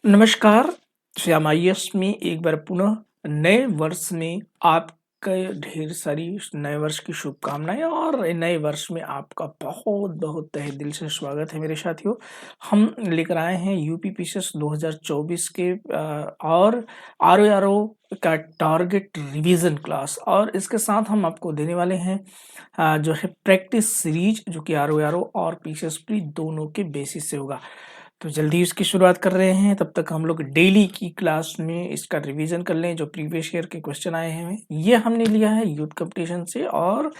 नमस्कार, श्याम आईएएस में एक बार पुनः नए वर्ष में आपका ढेर सारी नए वर्ष की शुभकामनाएँ और नए वर्ष में आपका बहुत-बहुत तहे दिल से स्वागत है मेरे साथियों। हम लेकर आए हैं यूपी पीसीएस 2024 के और आरओ का टारगेट रिवीजन क्लास और इसके साथ हम आपको देने वाले हैं जो है प्रैक्टिस सीरीज जो कि आरओ और पीसीएस प्री दोनों के बेसिस से होगा। तो जल्दी इसकी शुरुआत कर रहे हैं, तब तक हम लोग डेली की क्लास में इसका रिवीजन कर लें जो प्रीवियस ईयर के क्वेश्चन आए हैं। ये हमने लिया है यूथ कंपटीशन से और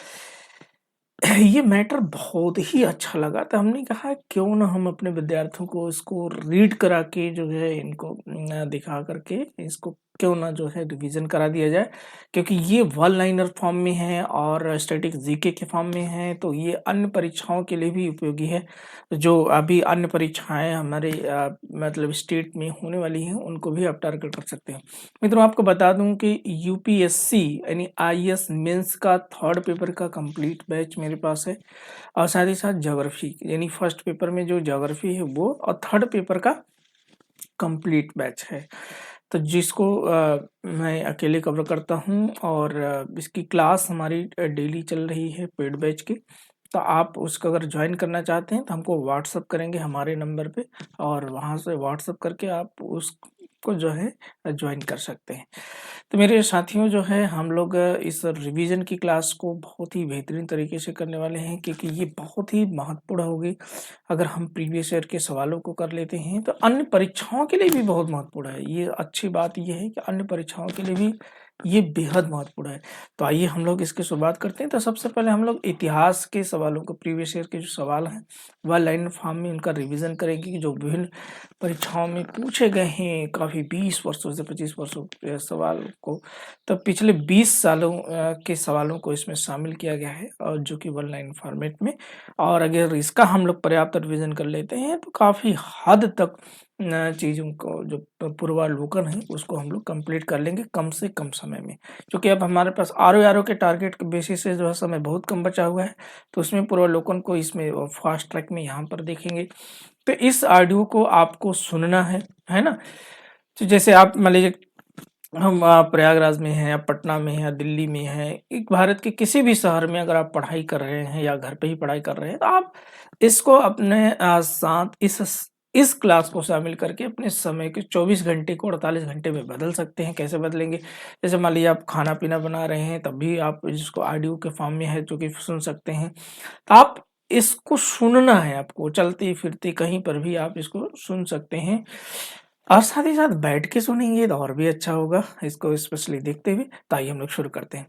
ये मैटर बहुत ही अच्छा लगा तो हमने कहा क्यों ना हम अपने विद्यार्थियों को इसको रीड करा के जो है इनको दिखा करके इसको क्यों ना जो है रिवीजन करा दिया जाए क्योंकि ये वन लाइनर फॉर्म में है और स्टैटिक जीके के फॉर्म में है तो ये अन्य परीक्षाओं के लिए भी उपयोगी है। जो अभी अन्य परीक्षाएं हमारे मतलब स्टेट में होने वाली हैं उनको भी आप टारगेट कर सकते हैं। मित्रों आपको बता दूं कि यूपीएससी यानी आईएएस मेंस का थर्ड पेपर का कंप्लीट बैच मेरे पास है और साथ ही साथ ज्योग्राफी यानी फर्स्ट पेपर में जो ज्योग्राफी है वो और थर्ड पेपर का कंप्लीट बैच है। तो जिसको मैं अकेले कवर करता हूँ और इसकी क्लास हमारी डेली चल रही है पेड बैच की। तो आप उसको अगर ज्वाइन करना चाहते हैं तो हमको व्हाट्सअप करेंगे हमारे नंबर पे और वहाँ से व्हाट्सअप करके आप उसको जो है ज्वाइन कर सकते हैं। तो मेरे साथियों जो है हम लोग इस रिवीजन की क्लास को बहुत ही बेहतरीन तरीके से करने वाले हैं क्योंकि ये बहुत ही महत्वपूर्ण होगी। अगर हम प्रीवियस ईयर के सवालों को कर लेते हैं तो अन्य परीक्षाओं के लिए भी बहुत महत्वपूर्ण है। ये अच्छी बात ये है कि अन्य परीक्षाओं के लिए भी ये बेहद महत्वपूर्ण है। तो आइए हम लोग इसकी शुरुआत करते हैं। तो सबसे पहले हम लोग इतिहास के सवालों को प्रीवियस ईयर के जो सवाल हैं वह लाइन फॉर्म में उनका रिवीजन करेंगे कि जो विभिन्न परीक्षाओं में पूछे गए हैं काफ़ी 20 वर्षों से 25 वर्षों के सवाल को। तो पिछले 20 सालों के सवालों को इसमें शामिल किया गया है और जो कि वन लाइन फॉर्मेट में और अगर इसका हम लोग पर्याप्त रिवीजन कर लेते हैं तो काफ़ी हद तक चीज़ों को जो पूर्वावलोकन है उसको हम लोग कंप्लीट कर लेंगे कम से कम समय में। क्योंकि अब हमारे पास आरओ के टारगेट के बेसिस से जो है समय बहुत कम बचा हुआ है तो उसमें पूर्वावलोकन को इसमें फास्ट ट्रैक में यहाँ पर देखेंगे। तो इस ऑडियो को आपको सुनना है ना? तो जैसे आप मान लीजिए हम प्रयागराज में हैं या पटना में हैं या दिल्ली में हैं, एक भारत के किसी भी शहर में अगर आप पढ़ाई कर रहे हैं या घर पे ही पढ़ाई कर रहे हैं तो आप इसको अपने साथ इस क्लास को शामिल करके अपने समय के 24 घंटे को 48 घंटे में बदल सकते हैं। कैसे बदलेंगे? जैसे मान लीजिए आप खाना-पीना बना रहे हैं तब भी आप जिसको ऑडियो के फॉर्म में है जो कि सुन सकते हैं। तो आप इसको सुनना है आपको, चलते-फिरते कहीं पर भी आप इसको सुन सकते हैं और साथ ही साथ बैठ के सुनेंगे तो और भी अच्छा होगा, इसको स्पेशली देखते हुए। तो आइए हम लोग शुरू करते हैं।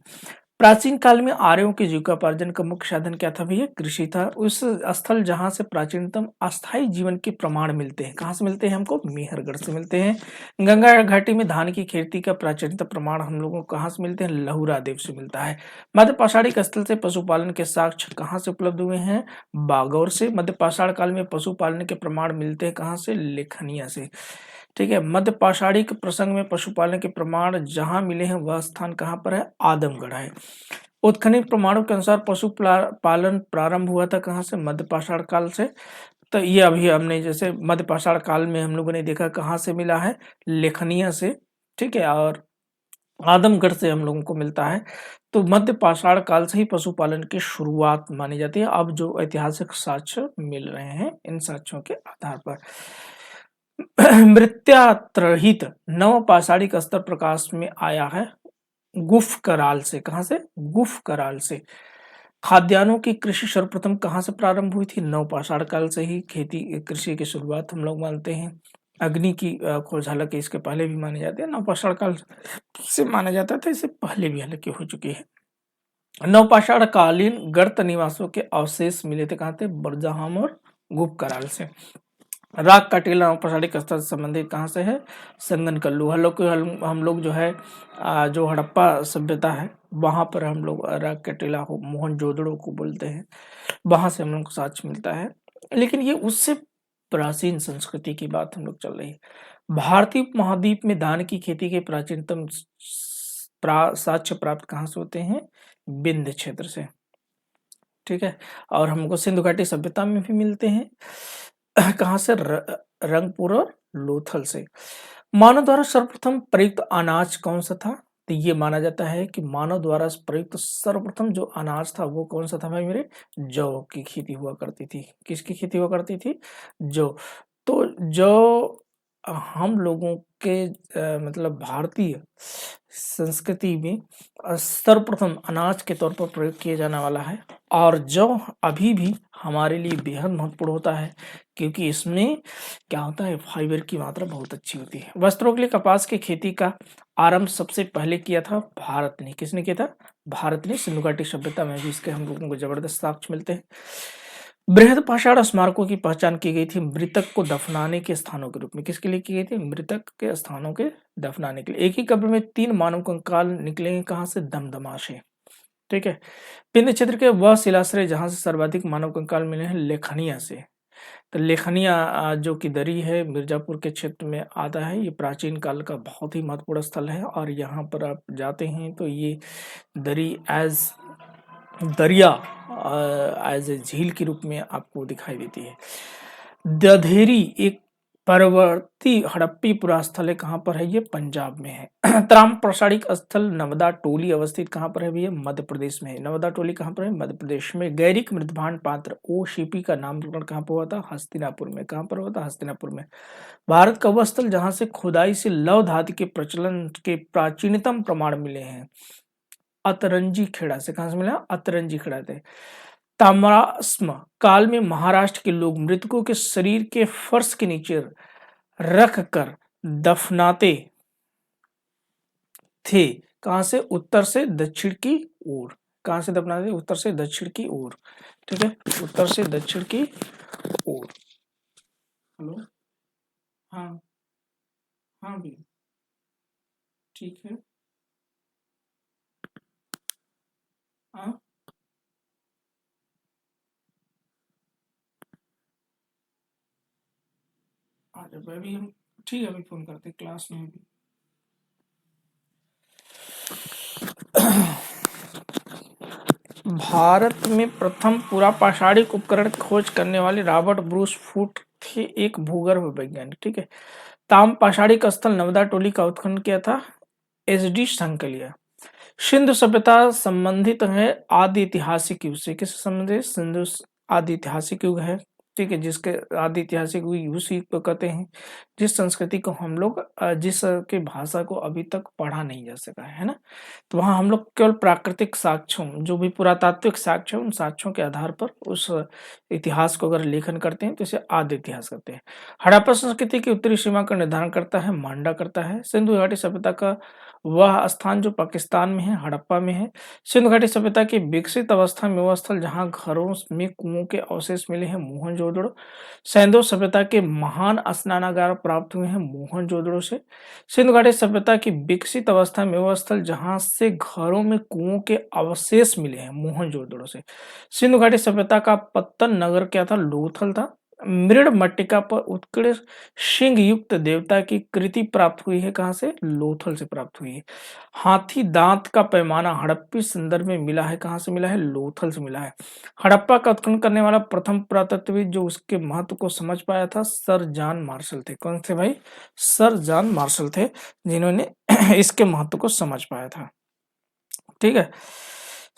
प्राचीन काल में आर्यों के जीविकोपार्जन का मुख्य साधन क्या था भैया? कृषि था। उस स्थल जहाँ से प्राचीनतम अस्थायी जीवन के प्रमाण मिलते हैं। कहाँ से मिलते हैं हमको? मेहरगढ़ से मिलते हैं। गंगा घाटी में धान की खेती का प्राचीनतम प्रमाण हम लोगों को कहाँ से मिलते हैं? लहुरा देव से मिलता है। मध्य पाषाणिक स्थल से पशुपालन के साक्ष्य कहाँ से उपलब्ध हुए हैं? बागौर से। मध्य पाषाण काल में पशुपालन के प्रमाण मिलते हैं कहाँ से? लेखनिया से। ठीक है, मध्य पाषाणिक प्रसंग में पशुपालन के प्रमाण जहां मिले हैं वह स्थान कहां पर है? आदमगढ़ है। उत्खनन प्रमाणों के अनुसार पालन प्रारंभ हुआ था कहां से? मध्य पाषाण काल से। तो ये अभी हमने जैसे मध्य पाषाण काल में हम लोगों ने देखा कहाँ से मिला है? लेखनिया से। ठीक है, और आदमगढ़ से हम लोगों को मिलता है। तो मध्य पाषाण काल से ही पशुपालन की शुरुआत मानी जाती है। अब जो ऐतिहासिक साक्ष्य मिल रहे हैं इन साक्ष्यों के आधार पर मृत्यात्रहित नव पाषाणिक स्तर प्रकाश में आया है गुफ कराल से। कहां से? गुफ कराल से। खाद्यान्नों की कृषि सर्वप्रथम कहां से प्रारंभ हुई थी? नव पाषाण काल से ही खेती कृषि की शुरुआत हम लोग मानते हैं। अग्नि की खोज हालांकि इसके पहले भी माने जाते हैं, नव पाषाण काल से माना जाता था, इससे पहले भी हालांकि हो चुकी है। नवपाषाण कालीन गर्त निवासों के अवशेष मिले थे कहां थे? बरजहाम और गुप कराल से। राग का टीला नवपाषाणिक स्तर से संबंधित कहाँ से है? संगनकल्लू। हम लोग जो है जो हड़प्पा सभ्यता है वहां पर हम लोग राग का टीला को मोहनजोदड़ो को बोलते हैं, वहां से हम लोग को साक्ष्य मिलता है। लेकिन ये उससे प्राचीन संस्कृति की बात हम लोग चल रही है। भारतीय महाद्वीप में धान की खेती के प्राचीनतम साक्ष्य प्राप्त कहाँ से होते हैं? विंध्य क्षेत्र से। ठीक है, और हमको सिंधु घाटी सभ्यता में भी मिलते हैं कहाँ से? रंगपुर और लोथल से। मानव द्वारा सर्वप्रथम प्रयुक्त अनाज कौन सा था? तो ये माना जाता है कि मानव द्वारा प्रयुक्त सर्वप्रथम जो अनाज था वो कौन सा था भाई मेरे? जौ की खेती हुआ करती थी। किसकी खेती हुआ करती थी? जौ। तो जौ हम लोगों के मतलब भारतीय संस्कृति में सर्वप्रथम अनाज के तौर पर प्रयोग किया जाने वाला है और जौ अभी भी हमारे लिए बेहद महत्वपूर्ण होता है क्योंकि इसमें क्या होता है, फाइबर की मात्रा बहुत अच्छी होती है। वस्त्रों के लिए कपास की खेती का आरंभ सबसे पहले किया था भारत ने। किसने किया था? भारत ने। सिंधु घाटी सभ्यता में भी इसके हम लोगों को जबरदस्त साक्ष्य मिलते हैं। बृहद पाषाण स्मारकों की पहचान की गई थी मृतक को दफनाने के स्थानों के रूप में। किसके लिए की गई थी? मृतक के स्थानों के दफनाने के लिए। एक ही कब्र में 3 मानव कंकाल निकलेंगे कहाँ से? दमदमा से। ठीक है। पिंड क्षेत्र के वह शिलाश्रय जहां से सर्वाधिक मानव कंकाल मिले हैं लेखनिया से। तो लेखनिया जो कि दरी है मिर्जापुर के क्षेत्र में आता है। ये प्राचीन काल का बहुत ही महत्वपूर्ण स्थल है और यहाँ पर आप जाते हैं तो ये दरी एज दरिया एज ए झील के रूप में आपको दिखाई देती है। दधेरी एक परवर्ती हड़प्पी पुरास्थल है। कहाँ पर है? ये पंजाब में है। त्राम प्रसारिक स्थल नवदा टोली अवस्थित कहाँ पर है भैया? मध्य प्रदेश में है। नवदा टोली कहाँ पर है? मध्य प्रदेश में। गैरिक मृदभांड पात्र ओशीपी का नामकरण कहाँ पर हुआ था? हस्तिनापुर में। कहाँ पर हुआ था? हस्तिनापुर में। भारत का वह स्थल जहाँ से खुदाई से लौह धातु के प्रचलन के प्राचीनतम प्रमाण मिले हैं। अतरंजी खेड़ा से। कहाँ से मिला? अतरंजी खेड़ा से। ताम्रास्म काल में महाराष्ट्र के लोग मृतकों के शरीर के फर्श के नीचे रख कर दफनाते थे। कहां से? उत्तर से दक्षिण की ओर। कहां से दफनाते? उत्तर से दक्षिण की ओर। ठीक है, उत्तर से दक्षिण की ओर। हेलो, हाँ हाँ भी ठीक है। हाँ आ जाओ अभी हम। ठीक है, अभी फोन करते क्लास में भी। भारत में प्रथम पूरा पाषाणिक उपकरण खोज करने वाले रॉबर्ट ब्रूस फूट थे एक भूगर्भ वैज्ञानिक। ठीक है। ताम पाषाणिक स्थल नवदा टोली का उत्खनन किया था एस.डी. संकलिया। सिंधु सभ्यता संबंधित है आदि ऐतिहासिक युग से। किससे संबंधित? सिंधु आदि ऐतिहासिक युग है। ठीक है, जिसके आदि ऐतिहासिक युग उस युग को कहते हैं जिस संस्कृति को हम लोग जिस के भाषा को अभी तक पढ़ा नहीं जा सका है ना। तो वहाँ हम लोग केवल प्राकृतिक साक्ष्यों जो भी पुरातात्विक साक्ष्य उन साक्ष्यों के आधार पर उस इतिहास को अगर लेखन करते हैं तो इसे आदि इतिहास कहते हैं। हड़प्पा संस्कृति की उत्तरी सीमा का निर्धारण करता है मांडा करता है। सिंधु घाटी सभ्यता का वह स्थान जो पाकिस्तान में है हड़प्पा में है। सिंधु घाटी सभ्यता की विकसित अवस्था में वह स्थल जहाँ घरों में कुओं के अवशेष मिले हैं मोहनजोदड़ो। सैंधव सभ्यता के महान स्नानागार प्राप्त हुए हैं मोहनजोदड़ो से। सिंधु घाटी सभ्यता की विकसित अवस्था में वह स्थल जहां से घरों में कुओं के अवशेष मिले हैं मोहनजोदड़ो से। सिंधु घाटी सभ्यता का पत्तन नगर क्या था? लोथल था। मृण मट्टिका पर उत्कृष्ट सिंह युक्त देवता की कृति प्राप्त हुई है। कहां से? लोथल से प्राप्त हुई है। हाथी दांत का पैमाना हड़प्पी संदर्भ में मिला है। कहां से मिला है? लोथल से मिला है। हड़प्पा का उत्खनन करने वाला प्रथम पुरातत्वविद जो उसके महत्व को समझ पाया था सर जॉन मार्शल थे। कौन थे भाई? सर जॉन मार्शल थे जिन्होंने इसके महत्व को समझ पाया था। ठीक है,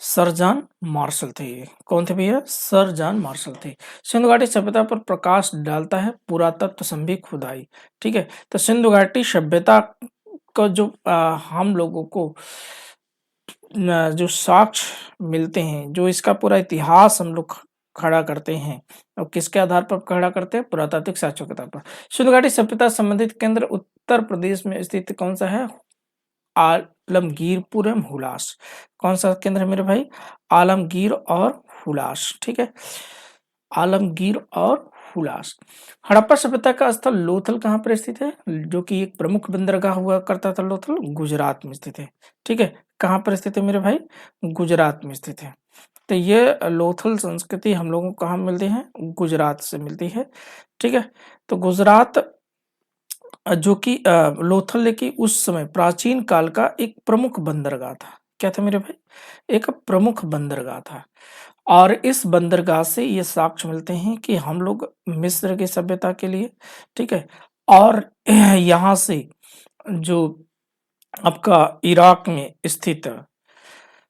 सर जॉन मार्शल थे। ये कौन थे भैया? सर जॉन मार्शल थे। सिंधु घाटी सभ्यता पर प्रकाश डालता है पुरातत्व संबंधी खुदाई। ठीक है, तो सिंधु घाटी सभ्यता का जो हम लोगों को जो साक्ष्य मिलते हैं जो इसका पूरा इतिहास हम लोग खड़ा करते हैं और किसके आधार पर खड़ा करते हैं? पुरातात्विक साक्ष्यों के आधार पर। सिंधु घाटी सभ्यता संबंधित केंद्र उत्तर प्रदेश में स्थित कौन सा है? आलमगीरपुर एवं हुलास। कौन सा केंद्र है मेरे भाई? आलमगीर और हुलास। ठीक है, आलमगीर और हुलास। हड़प्पा सभ्यता का स्थल लोथल कहाँ पर स्थित है? जो कि एक प्रमुख बंदरगाह हुआ करता था लोथल गुजरात में स्थित है। ठीक है, कहाँ पर स्थित है मेरे भाई? गुजरात में स्थित है। तो ये लोथल संस्कृति हम लोगों को कहाँ मिलती है? गुजरात से मिलती है। ठीक है, तो गुजरात जो कि लोथल लेके उस समय प्राचीन काल का एक प्रमुख बंदरगाह था। क्या था मेरे भाई? एक प्रमुख बंदरगाह था और इस बंदरगाह से ये साक्ष्य मिलते हैं कि हम लोग मिस्र की सभ्यता के लिए, ठीक है, और यहाँ से जो आपका इराक में स्थित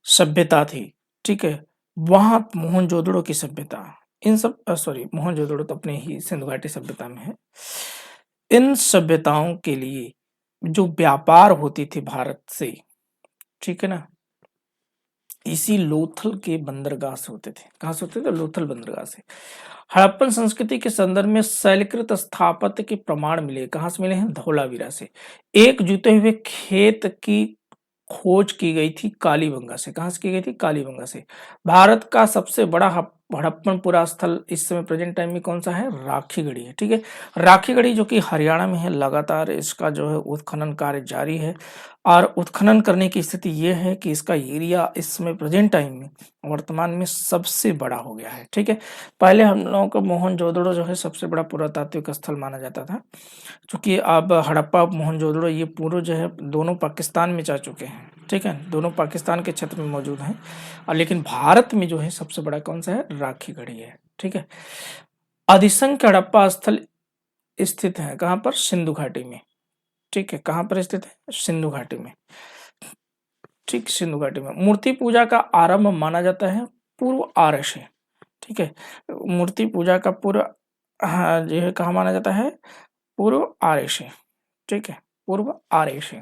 सभ्यता थी, ठीक है? वहाँ मोहनजोदड़ो की सभ्यता, इन सब सॉरी मोहनजोदड़ो तो अपने ही सिंधु घाटी सभ्यता में है। इन सभ्यताओं के लिए जो व्यापार होती थी भारत से, ठीक है ना? इसी लोथल के बंदरगाह से होते थे। कहाँ से होते थे? लोथल बंदरगाह से। हड़प्पन संस्कृति के संदर्भ में शैलकृत स्थापत्य के प्रमाण मिले। कहाँ से मिले हैं? धौलावीरा से। एक जुते हुए खेत की खोज की गई थी कालीबंगा से। कहाँ से की गई थी? कालीबंगा से। भारत का सबसे बड़ा हड़प्पन पुरा स्थल इस समय प्रेजेंट टाइम में कौन सा है? राखीगढ़ी है, ठीक है। राखीगढ़ी जो कि हरियाणा में है, लगातार इसका जो है उत्खनन कार्य जारी है और उत्खनन करने की स्थिति ये है कि इसका एरिया इस समय प्रेजेंट टाइम में वर्तमान में सबसे बड़ा हो गया है, ठीक है। पहले हम लोगों को मोहनजोदड़ो जो है सबसे बड़ा पुरातात्विक स्थल माना जाता था, क्योंकि अब हड़प्पा मोहनजोदड़ो ये पूर्व जो है दोनों पाकिस्तान में जा चुके हैं, ठीक है। दोनों पाकिस्तान के क्षेत्र में मौजूद हैं और लेकिन भारत में जो है सबसे बड़ा कौन सा है? राखीगढ़ी है, ठीक है। अधिसंख्य हड़प्पा स्थल स्थित है कहाँ पर? सिंधु घाटी में, ठीक है। कहाँ पर स्थित है? सिंधु घाटी में, ठीक, सिंधु घाटी में। मूर्ति पूजा का आरंभ माना जाता है पूर्व आर्य से, ठीक है। मूर्ति पूजा का पूर्व हाँ जो है कहाँ माना जाता है? पूर्व आर्य से, ठीक है, पूर्व आर्य से।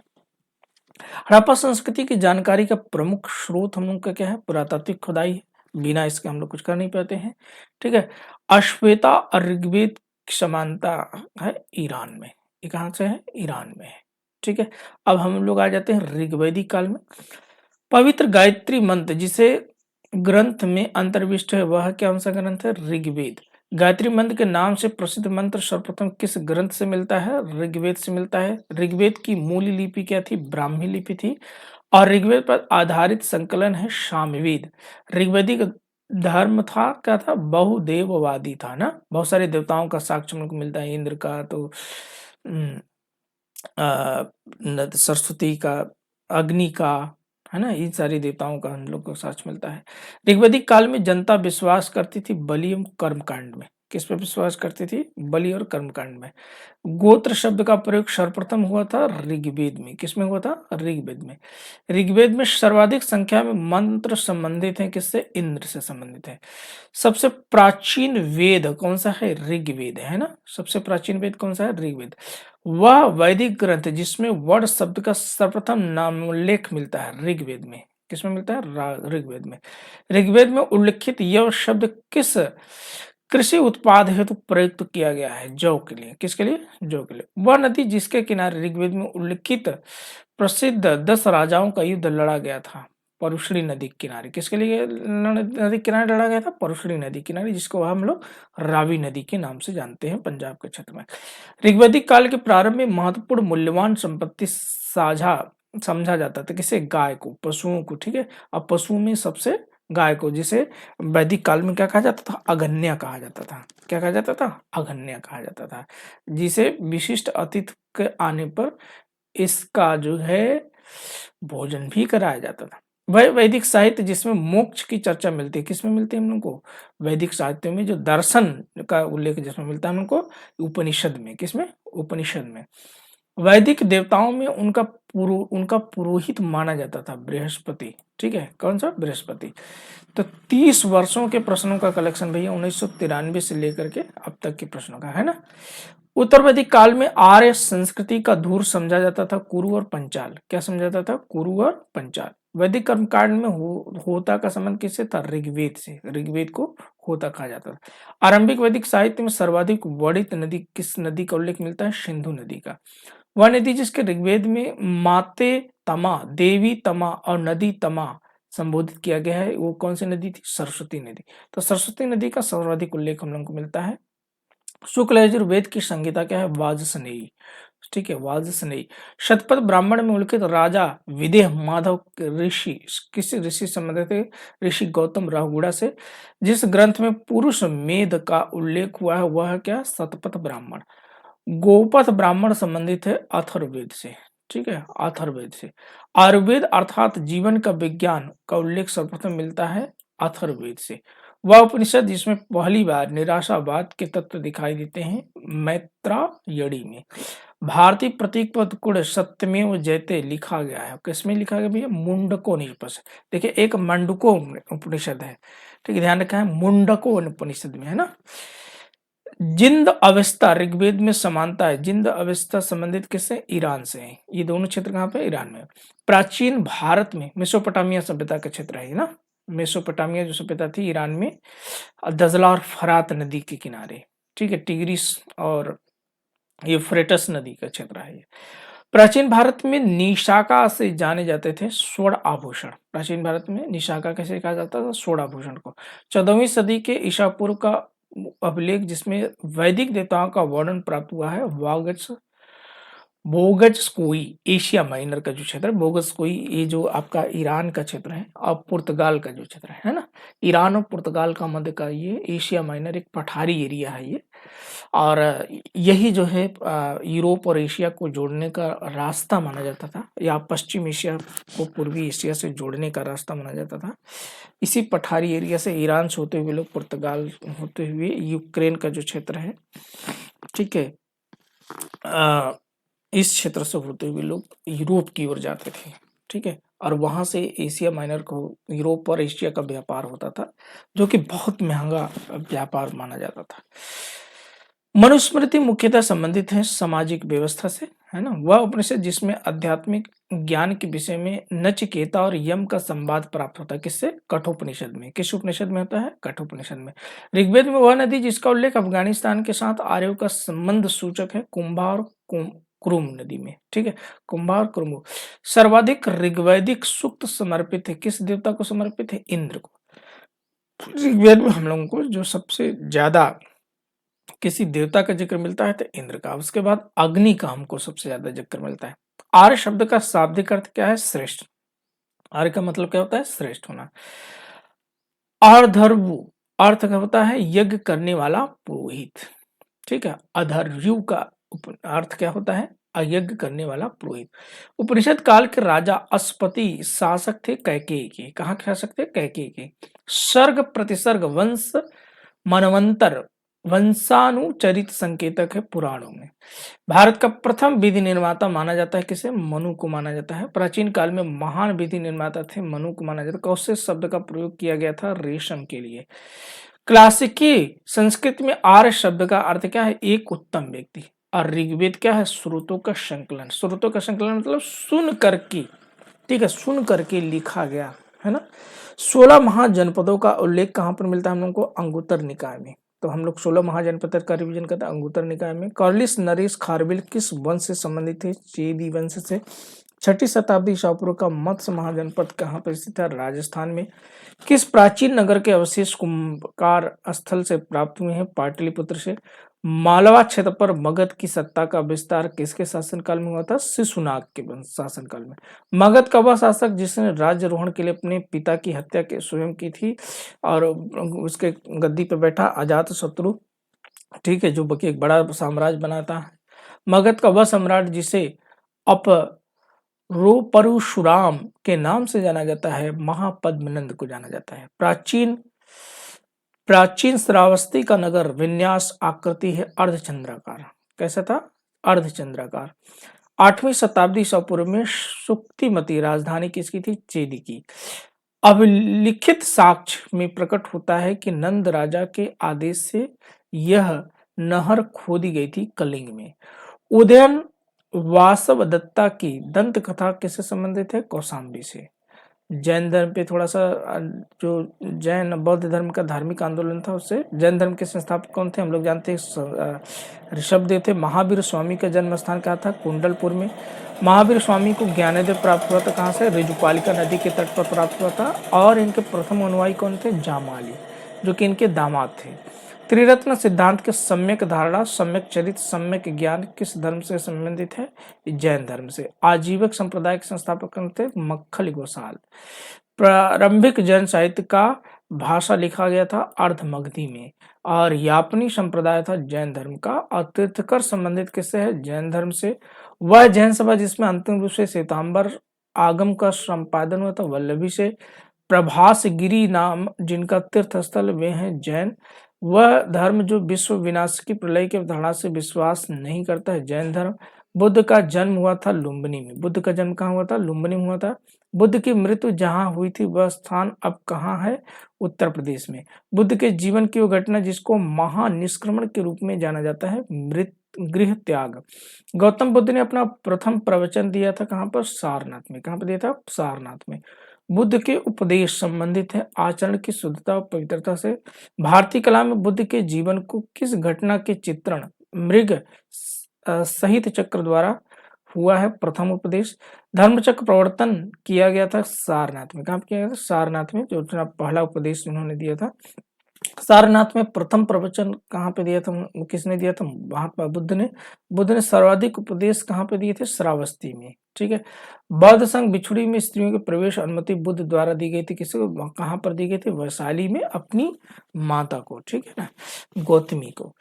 हड़प्पा संस्कृति की जानकारी का प्रमुख स्रोत हम लोग का क्या है? पुरातात्विक खुदाई है। बिना इसके हम लोग कुछ कर नहीं पाते हैं, ठीक है। अश्वेता और ऋग्वेद की समानता है ईरान में। ये कहाँ से है? ईरान में है, ठीक है। अब हम लोग आ जाते हैं ऋग्वैदिक काल में। पवित्र गायत्री मंत्र जिसे ग्रंथ में अंतर्विष्ट है वह कौन सा ग्रंथ है? ऋग्वेद। गायत्री मंत्र के नाम से प्रसिद्ध मंत्र सर्वप्रथम किस ग्रंथ से मिलता है? ऋग्वेद से मिलता है। ऋग्वेद की मूल लिपि क्या थी? ब्राह्मी लिपि थी और ऋग्वेद पर आधारित संकलन है सामवेद। ऋग्वेदिक धर्म था क्या था? बहुदेववादी था ना, बहुत सारे देवताओं का साक्ष्य हमको मिलता है। इंद्र का तो सरस्वती का, अग्नि का, है ना, इन सारे देवताओं का हम लोग को साक्ष्य मिलता है। ऋग्वैदिक काल में जनता विश्वास करती थी बलि एवं कर्मकांड में। किस पे विश्वास करती थी? बलि और कर्मकांड में। गोत्र शब्द का प्रयोग सर्वप्रथम हुआ था ऋग्वेद में। किसमें हुआ था? ऋग्वेद में। ऋग्वेद में सर्वाधिक संख्या में मंत्र संबंधित हैं किससे? इंद्र से संबंधित है। सबसे प्राचीन वेद कौन सा है? ऋग्वेद है ना। सबसे प्राचीन वेद कौन सा है? ऋग्वेद। वह वैदिक ग्रंथ जिसमें वर्ण शब्द का सर्वप्रथम नामोल्लेख मिलता है ऋग्वेद में। किसमें मिलता है? ऋग्वेद में। ऋग्वेद में उल्लिखित यह शब्द किस कृषि उत्पाद हेतु प्रयुक्त किया गया है? जौ के लिए। किसके लिए? जौ के लिए। वह नदी जिसके किनारे ऋग्वेद में उल्लिखित प्रसिद्ध 10 राजाओं का युद्ध लड़ा गया था, परुशणी नदी के किनारे। किसके लिए नदी के किनारे लड़ा गया था? परुशणी नदी किनारे, जिसको हम लोग रावी नदी के नाम से जानते हैं पंजाब के क्षेत्र में। ऋग्वैदिक काल के प्रारंभ में महत्वपूर्ण मूल्यवान संपत्ति साझा समझा जाता था किसे? गाय को, पशुओं को, ठीक है। अब पशुओं में सबसे गाय को, जिसे वैदिक काल में क्या कहा जाता था? अगन्या कहा जाता था। क्या कहा जाता था? अगन्या कहा जाता था, जिसे विशिष्ट अतिथि के आने पर इसका जो है भोजन भी कराया जाता था। वह वैदिक साहित्य जिसमें मोक्ष की चर्चा मिलती है, किसमें मिलती है हम लोग को? वैदिक साहित्य में जो दर्शन का उल्लेख जिसमें मिलता है हम लोग को, उपनिषद में। किसमें? उपनिषद में। वैदिक देवताओं में उनका पुरोहित माना जाता था बृहस्पति, ठीक है। कौन सा? बृहस्पति। तो 30 वर्षों के प्रश्नों का कलेक्शन भैया 1993 से लेकर के अब तक के प्रश्नों का है ना। उत्तर वैदिक काल में आर्य संस्कृति का धूर समझा जाता था कुरु और पंचाल। क्या समझा जाता था? कुरु और पंचाल। वैदिक कर्मकांड में होता का संबंध किससे था? ऋग्वेद से। ऋग्वेद को होता कहा जाता था। आरंभिक वैदिक साहित्य में सर्वाधिक वर्णित नदी किस नदी का उल्लेख मिलता है? सिंधु नदी का। वह नदी जिसके ऋग्वेद में माते तमा, देवी तमा और नदी तमा संबोधित किया गया है, वो कौन सी नदी थी? सरस्वती नदी। तो सरस्वती नदी का सर्वाधिक उल्लेख हम लोग को मिलता है। शुक्ल यजुर्वेद की संहिता क्या है? वाजसनेयी, ठीक है, वाजसनेयी। शतपथ ब्राह्मण में उल्लेखित राजा विदेह माधव ऋषि किसी ऋषि संबंधित थे? ऋषि गौतम राहुगुड़ा से। जिस ग्रंथ में पुरुष मेध का उल्लेख हुआ है वह क्या? शतपथ ब्राह्मण। गोपथ ब्राह्मण संबंधित है अथर्ववेद से, ठीक है, अथर्ववेद से। आयुर्वेद अर्थात जीवन का विज्ञान का उल्लेख सर्वप्रथम मिलता है अथर्ववेद से। वह उपनिषद जिसमें पहली बार निराशावाद के तत्व दिखाई देते हैं मैत्रायणी में। भारतीय प्रतीक पद कुड़ सत्यमेव जयते लिखा गया है। किसमें लिखा गया भैया? मुंडकोपनिषद से। देखिए एक मंडको उपनिषद है, ठीक है, ध्यान रखा है, मुंडको उपनिषद में है ना। जिंद अवस्था ऋग्वेद में समानता है। जिंद अवस्था संबंधित किससे? ईरान से है। ये दोनों क्षेत्र कहाँ पे? ईरान में। प्राचीन भारत में मेसोपोटामिया सभ्यता का क्षेत्र है ना। मेसोपोटामिया जो सभ्यता थी ईरान में, दजला और फरात नदी के किनारे, ठीक है, टिग्रिस और यूफ्रेटस नदी का क्षेत्र है ये। प्राचीन भारत में निशाका से जाने जाते थे स्वर्ण आभूषण। प्राचीन भारत में निशाका कैसे कहा जाता था? स्वर्ण आभूषण को। 14वीं सदी के ईसा पूर्व का अभिलेख जिसमें वैदिक देवताओं का वर्णन प्राप्त हुआ है, बोगजस्कोई, एशिया माइनर का जो क्षेत्र है बोगजस्कोई, ये जो आपका ईरान का क्षेत्र है और पुर्तगाल का जो क्षेत्र है ना, ईरान और पुर्तगाल का मध्य का ये एशिया माइनर एक पठारी एरिया है ये। और यही जो है यूरोप और एशिया को जोड़ने का रास्ता माना जाता था, या पश्चिम एशिया को पूर्वी एशिया से जोड़ने का रास्ता माना जाता था। इसी पठारी एरिया से ईरान से होते हुए लोग पुर्तगाल होते हुए यूक्रेन का जो क्षेत्र है, ठीक है, इस क्षेत्र से होते हुए लोग यूरोप की ओर जाते थे, ठीक है, और वहां से एशिया माइनर को यूरोप और एशिया का व्यापार होता था, जो कि बहुत महंगा व्यापार माना जाता था। मनुस्मृति मुख्यतः संबंधित है सामाजिक व्यवस्था से, है ना। वह उपनिषद जिसमें आध्यात्मिक ज्ञान के विषय में नचिकेता और यम का संवाद प्राप्त होता है। किससे? कठोपनिषद में। किस उपनिषद में होता है? कठोपनिषद में। ऋग्वेद में वह नदी जिसका उल्लेख अफगानिस्तान के साथ आर्यों का संबंध सूचक है, कुंभा और कुरुम नदी में, ठीक है, कुंभा और कुरुम। सर्वाधिक ऋग्वैदिक सूक्त समर्पित है किस देवता को? समर्पित है इंद्र को। ऋग्वेद में हम लोगों को जो सबसे ज्यादा किसी देवता का जिक्र मिलता है तो इंद्र का, उसके बाद अग्नि का हमको सबसे ज्यादा जिक्र मिलता है। आर्य शब्द का शाब्दिक अर्थ क्या है? श्रेष्ठ। आर्य का मतलब क्या होता है? श्रेष्ठ होना। अर्धर्वु अर्थ का होता है यज्ञ करने वाला पुरोहित, ठीक है। अधर्यु का अर्थ क्या होता है? अयज्ञ करने वाला पुरोहित। उपनिषद काल के राजा अस्पति शासक थे कैकेयी के। कहाँ के शासक थे? कैकेयी के। सर्ग प्रतिसर्ग वंश मनवंतर वंशानुचरित संकेतक है पुराणों में। भारत का प्रथम विधि निर्माता माना जाता है किसे? मनु को माना जाता है। प्राचीन काल में महान विधि निर्माता थे मनु को माना जाता है। कौशल शब्द का प्रयोग किया गया था रेशम के लिए। क्लासिकी संस्कृत में आर्य शब्द का अर्थ क्या है? एक उत्तम व्यक्ति। और ऋग्वेद क्या है? स्रोतों का संकलन। स्रोतों का संकलन मतलब सुन करके, ठीक है, सुन करके लिखा गया, है ना। 16 महाजनपदों का उल्लेख कहाँ पर मिलता है हम लोग को? अंगुत्तर निकाय में। तो हम लोग 16 महाजनपद का रिवीजन करते हैं अंगुत्तर निकाय में। कार्लिस नरेश खारवेल किस वंश से संबंधित थे? चेदी वंश से। 6ठी शताब्दी ईसा पूर्व का मत्स्य महाजनपद कहाँ पर स्थित है? राजस्थान में। किस प्राचीन नगर के अवशेष कुंभकार स्थल से प्राप्त हुए हैं? पाटलिपुत्र से। मालवा क्षेत्र पर मगध की सत्ता का विस्तार किसके शासनकाल में हुआ था? शिशुनाग के शासनकाल में। मगध का वह शासक जिसने राज्यारोहण के लिए अपने पिता की हत्या के स्वयं की थी और उसके गद्दी पर बैठा अजातशत्रु, ठीक है, जो बल्कि एक बड़ा साम्राज्य बनाता है। मगध का वह सम्राट जिसे परशुराम के नाम से जाना जाता है, महापद्मनंद को जाना जाता है। प्राचीन श्रावस्ती का नगर विन्यास आकृति है अर्धचंद्राकार। कैसा था? अर्धचंद्राकार। 8वीं शताब्दी ईसा पूर्व में सुक्तिमती राजधानी किसकी थी? चेदी की। अभिलिखित साक्ष्य में प्रकट होता है कि नंद राजा के आदेश से यह नहर खोदी गई थी कलिंग में। उदयन वासव दत्ता की दंत कथा किससे संबंधित है? कौशाम्बी से। जैन धर्म पे थोड़ा सा जो जैन बौद्ध धर्म का धार्मिक आंदोलन था उससे जैन धर्म के संस्थापक कौन थे? हम लोग जानते हैं ऋषभदेव थे। महावीर स्वामी का जन्म स्थान कहाँ था? कुंडलपुर में। महावीर स्वामी को ज्ञानोदय प्राप्त हुआ था कहाँ से? ऋजुपालिका नदी के तट पर प्राप्त हुआ था। और इनके प्रथम अनुयायी कौन थे? जामाली, जो कि इनके दामाद थे। त्रिरत्न सिद्धांत के सम्यक धारणा, सम्यक चरित, सम्यक ज्ञान किस धर्म से संबंधित है? जैन धर्म से। आजीवक संप्रदाय के संस्थापक कौन थे? मक्खल गोसाल। प्रारंभिक जैन साहित्य का भाषा लिखा गया था अर्धमगधी में। और यापनी संप्रदाय था जैन धर्म का। और तीर्थकर संबंधित किससे है? जैन धर्म से। वह जैन सभा जिसमें अंतिम रूप से श्वेतांबर आगम का संपादन हुआ था वल्लभी से। प्रभासगिरी नाम जिनका तीर्थ स्थल वे हैं जैन। वह धर्म जो विश्व विनाश की प्रलय के अवधारणा से विश्वास नहीं करता है, जैन धर्म। बुद्ध का जन्म हुआ था लुम्बिनी में। बुद्ध का जन्म कहाँ हुआ था? लुम्बिनी में हुआ था। बुद्ध की मृत्यु जहाँ हुई थी वह स्थान अब कहाँ है? उत्तर प्रदेश में। बुद्ध के जीवन की वो घटना जिसको महानिष्क्रमण के रूप में जाना जाता है, मृत गृह त्याग। गौतम बुद्ध ने अपना प्रथम प्रवचन दिया था कहाँ पर? सारनाथ में। कहाँ पर दिया था? सारनाथ में। बुद्ध के उपदेश संबंधित है आचरण की शुद्धता और पवित्रता से। भारतीय कला में बुद्ध के जीवन को किस घटना के चित्रण मृग सहित चक्र द्वारा हुआ है? प्रथम उपदेश। धर्मचक्र प्रवर्तन किया गया था सारनाथ में। कहाँ किया गया था? सारनाथ में, जो पहला उपदेश उन्होंने दिया था। सारनाथ में प्रथम प्रवचन कहाँ पे दिया था? किसने दिया था? महात्मा बुद्ध ने। बुद्ध ने सर्वाधिक उपदेश कहाँ पे दिए थे? श्रावस्ती में। ठीक है। बौद्ध संघ बिछुड़ी में स्त्रियों के प्रवेश अनुमति बुद्ध द्वारा दी गई थी। किसे? कहाँ पर दी गई थी? वैशाली में अपनी माता को, ठीक है ना, गौतमी को।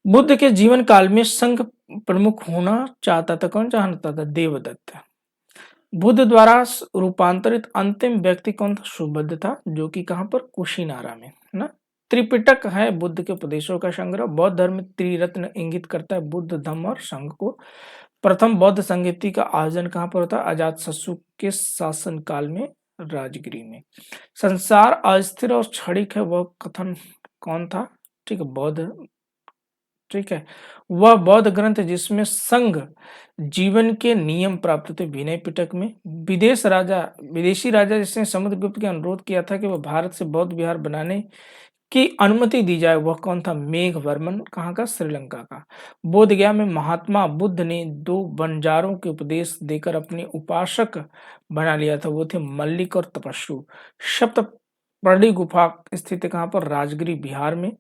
बुद्ध के जीवन काल में संघ प्रमुख होना चाहता था। कौन चाहता था? देवदत्त। बुद्ध द्वारा रूपांतरित अंतिम व्यक्ति कौन था? सुबुद्ध था, जो कि कहाँ पर? कुशीनारा में, है ना। त्रिपिटक है बुद्ध के उपदेशों का संग्रह। बौद्ध धर्म में त्रिरत्न इंगित करता है बुद्ध, धम्म और संघ को। प्रथम बौद्ध संगीति का आयोजन कहाँ पर होता है? अजातशत्रु के शासन काल में, राजगिरी में। संसार अस्थिर और क्षणिक है वह कथन कौन था? ठीक है, बौद्ध। ठीक है, वह बौद्ध ग्रंथ जिसमें संघ जीवन के नियम प्राप्त थे। विनय पिटक में। विदेशी राजा जिसने समुद्रगुप्त के अनुरोध किया था कि वह भारत से बौद्ध विहार बनाने की अनुमति दी जाए, वह कौन था? मेघवर्मन। कहाँ का? श्रीलंका का। बोधगया में महात्मा बुद्ध ने 2 बंजारों के उपदेश देकर अपने उपासक बना लिया था। वो थे मल्लिक और तपस्सु। सप्तपर्णी गुफा स्थित कहाँ पर? राजगिरी बिहार में।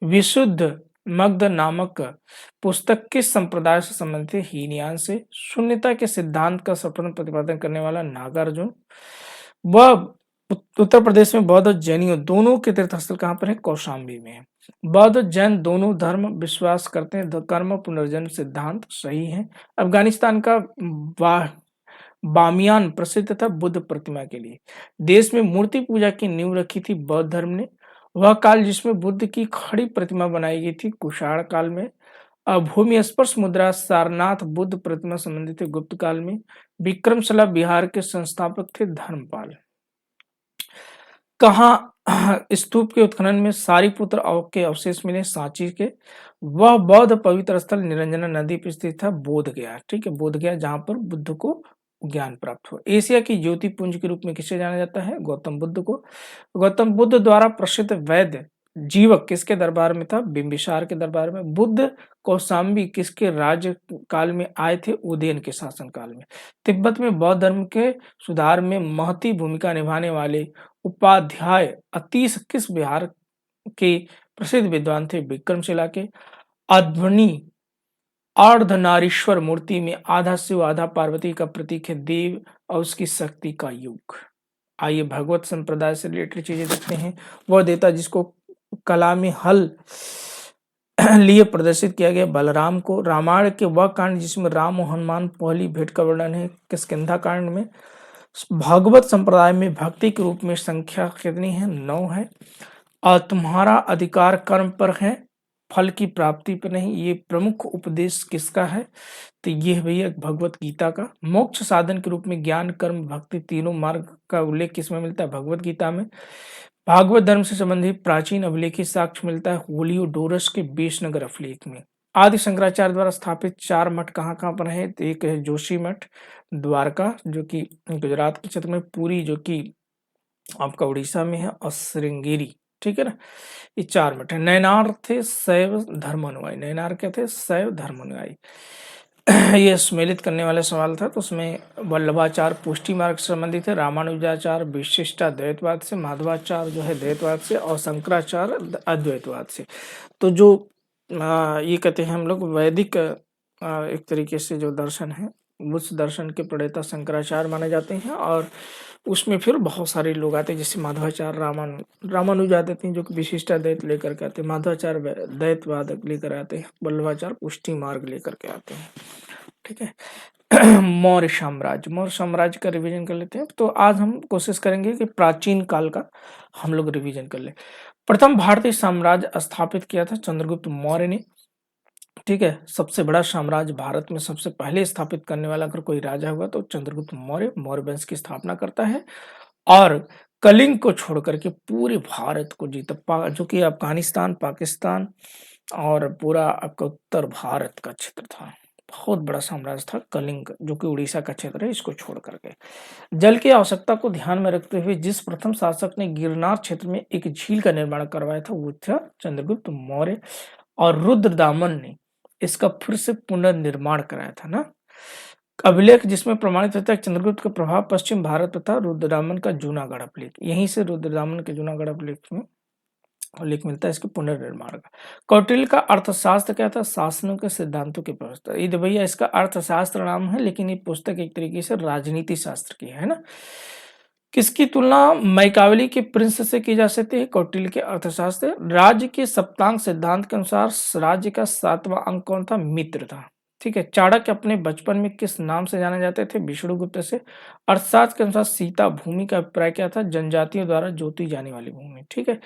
विशुद्ध मग्ध नामक पुस्तक किस संप्रदाय से संबंधित है? हीनयान से। शून्यता के सिद्धांत का सफल प्रतिपादन करने वाला नागार्जुन। वह उत्तर प्रदेश में बौद्ध और जैनियों दोनों के तीर्थस्थल कहाँ पर है? कौशाम्बी में है। बौद्ध और जैन दोनों धर्म विश्वास करते हैं कर्म पुनर्जन्म सिद्धांत सही है। अफगानिस्तान का बामियान प्रसिद्ध था बुद्ध प्रतिमा के लिए। देश में मूर्ति पूजा की नींव रखी थी बौद्ध धर्म ने। वह काल जिसमें बुद्ध की खड़ी प्रतिमा बनाई गई थी, कुषाण काल में। भूमि स्पर्श मुद्रा सारनाथ बुद्ध प्रतिमा संबंधित थे गुप्त काल में। विक्रमशिला बिहार के संस्थापक थे धर्मपाल। कहाँ स्तूप के उत्खनन में सारीपुत्र के अवशेष मिले? सांची के। वह बौद्ध पवित्र स्थल निरंजना नदी पर स्थित था, बोधगया। ठीक है, बोधगया, जहां पर बुद्ध को ज्ञान प्राप्त हो। एशिया की ज्योति पुंज के रूप में किसे जाना जाता है? गौतम बुद्ध को। गौतम बुद्ध द्वारा प्रसिद्ध वैद्य जीवक किसके दरबार में था? बिंबिसार के दरबार में। बुद्ध कौशाम्बी किसके राज्य काल में आए थे? उदयन के शासन काल में। तिब्बत में बौद्ध धर्म के सुधार में महती भूमिका निभाने वाले उपाध्याय अतीश किस बिहार के प्रसिद्ध विद्वान थे? विक्रमशिला के। अध्वनि अर्धनारीश्वर मूर्ति में आधा शिव आधा पार्वती का प्रतीक है देव और उसकी शक्ति का युग। आइए भगवत संप्रदाय से रिलेटेड चीजें देखते हैं। वह देवता जिसको कला में हल लिए प्रदर्शित किया गया बलराम को। रामायण के वह कांड जिसमें राम और हनुमान पहली भेंट का वर्णन है किष्किंधा कांड में। भागवत संप्रदाय में भक्ति के रूप में संख्या कितनी है? 9 है। और तुम्हारा अधिकार कर्म पर है, फल की प्राप्ति पर नहीं। ये प्रमुख उपदेश किसका है? तो ये है भैया भगवत गीता का। मोक्ष साधन के रूप में ज्ञान कर्म भक्ति तीनों मार्ग का उल्लेख किसमें मिलता है? भगवत गीता में। भागवत धर्म से संबंधित प्राचीन अभिलेखित साक्ष्य मिलता है होलियोडोरस के बेशनगर अभिलेख में। आदि शंकराचार्य द्वारा स्थापित 4 मठ कहाँ कहाँ पर है? तो एक है जोशी मठ द्वारका, जो कि गुजरात के क्षेत्र में, पुरी जो कि आपका उड़ीसा में है, और श्रृंगेरी। ठीक है ना, ये 4 मठ है। नयनार थे शैव धर्मानुयायी। नयनार क्या थे? शैव धर्मानुयायी। ये सम्मिलित करने वाला सवाल था, तो उसमें वल्लभाचार्य पुष्टि मार्ग से संबंधित है। रामानुजाचार्य विशिष्टा द्वैतवाद से, माधवाचार्य जो है द्वैतवाद से, और शंकराचार्य अद्वैतवाद से। तो जो ये कहते हैं हम लोग वैदिक एक तरीके से जो दर्शन है, उस दर्शन के प्रणेता शंकराचार्य माने जाते हैं। और उसमें फिर बहुत सारे लोग आते हैं, जैसे माधवाचार्य रामानुज आते हैं जो कि विशिष्टाद्वैत लेकर के आते हैं। माधवाचार्य द्वैतवाद लेकर आते हैं। वल्लभाचार्य पुष्टि मार्ग लेकर के आते हैं। ठीक है। मौर्य साम्राज्य का रिवीजन कर लेते हैं। तो आज हम कोशिश करेंगे कि प्राचीन काल का हम लोग रिवीजन कर ले। प्रथम भारतीय साम्राज्य स्थापित किया था चंद्रगुप्त मौर्य ने। ठीक है, सबसे बड़ा साम्राज्य भारत में सबसे पहले स्थापित करने वाला अगर कोई राजा हुआ तो चंद्रगुप्त मौर्य मौर्य वंश की स्थापना करता है और कलिंग को छोड़ करके पूरे भारत को जीता, जो कि अफगानिस्तान, पाकिस्तान और पूरा आपका उत्तर भारत का क्षेत्र था। बहुत बड़ा साम्राज्य था कलिंग, जो कि उड़ीसा का क्षेत्र है, इसको छोड़ करके। जल की आवश्यकता को ध्यान में रखते हुए जिस प्रथम शासक ने गिरनार क्षेत्र में एक झील का निर्माण करवाया था वो था चंद्रगुप्त मौर्य, और रुद्रदामन ने इसका फिर से पुनर्निर्माण कराया था ना। अभिलेख जिसमें प्रमाणित होता है चंद्रगुप्त का प्रभाव पश्चिम भारत तथा रुद्रदामन का जूनागढ़ अभिलेख, यहीं से रुद्रदामन के जूनागढ़ अभिलेख में उल्लेख मिलता है इसके पुनर्निर्माण का। कौटिल्य का अर्थशास्त्र क्या था? शासनों के सिद्धांतों की व्यवस्था। ये भैया इसका अर्थशास्त्र नाम है, लेकिन ये पुस्तक एक तरीके से राजनीति शास्त्र की है ना। किसकी तुलना मैकावली के प्रिंस से की जा सकती है? कौटिल्य के अर्थशास्त्र। राज्य के सप्तांग सिद्धांत के अनुसार राज्य का 7वां अंक कौन था? मित्र था। ठीक है। चाणक्य अपने बचपन में किस नाम से जाने जाते थे? विष्णुगुप्त से। अर्थशास्त्र के अनुसार सीता भूमि का अभिप्राय क्या था? जनजातियों द्वारा जोती जाने वाली भूमि। ठीक है।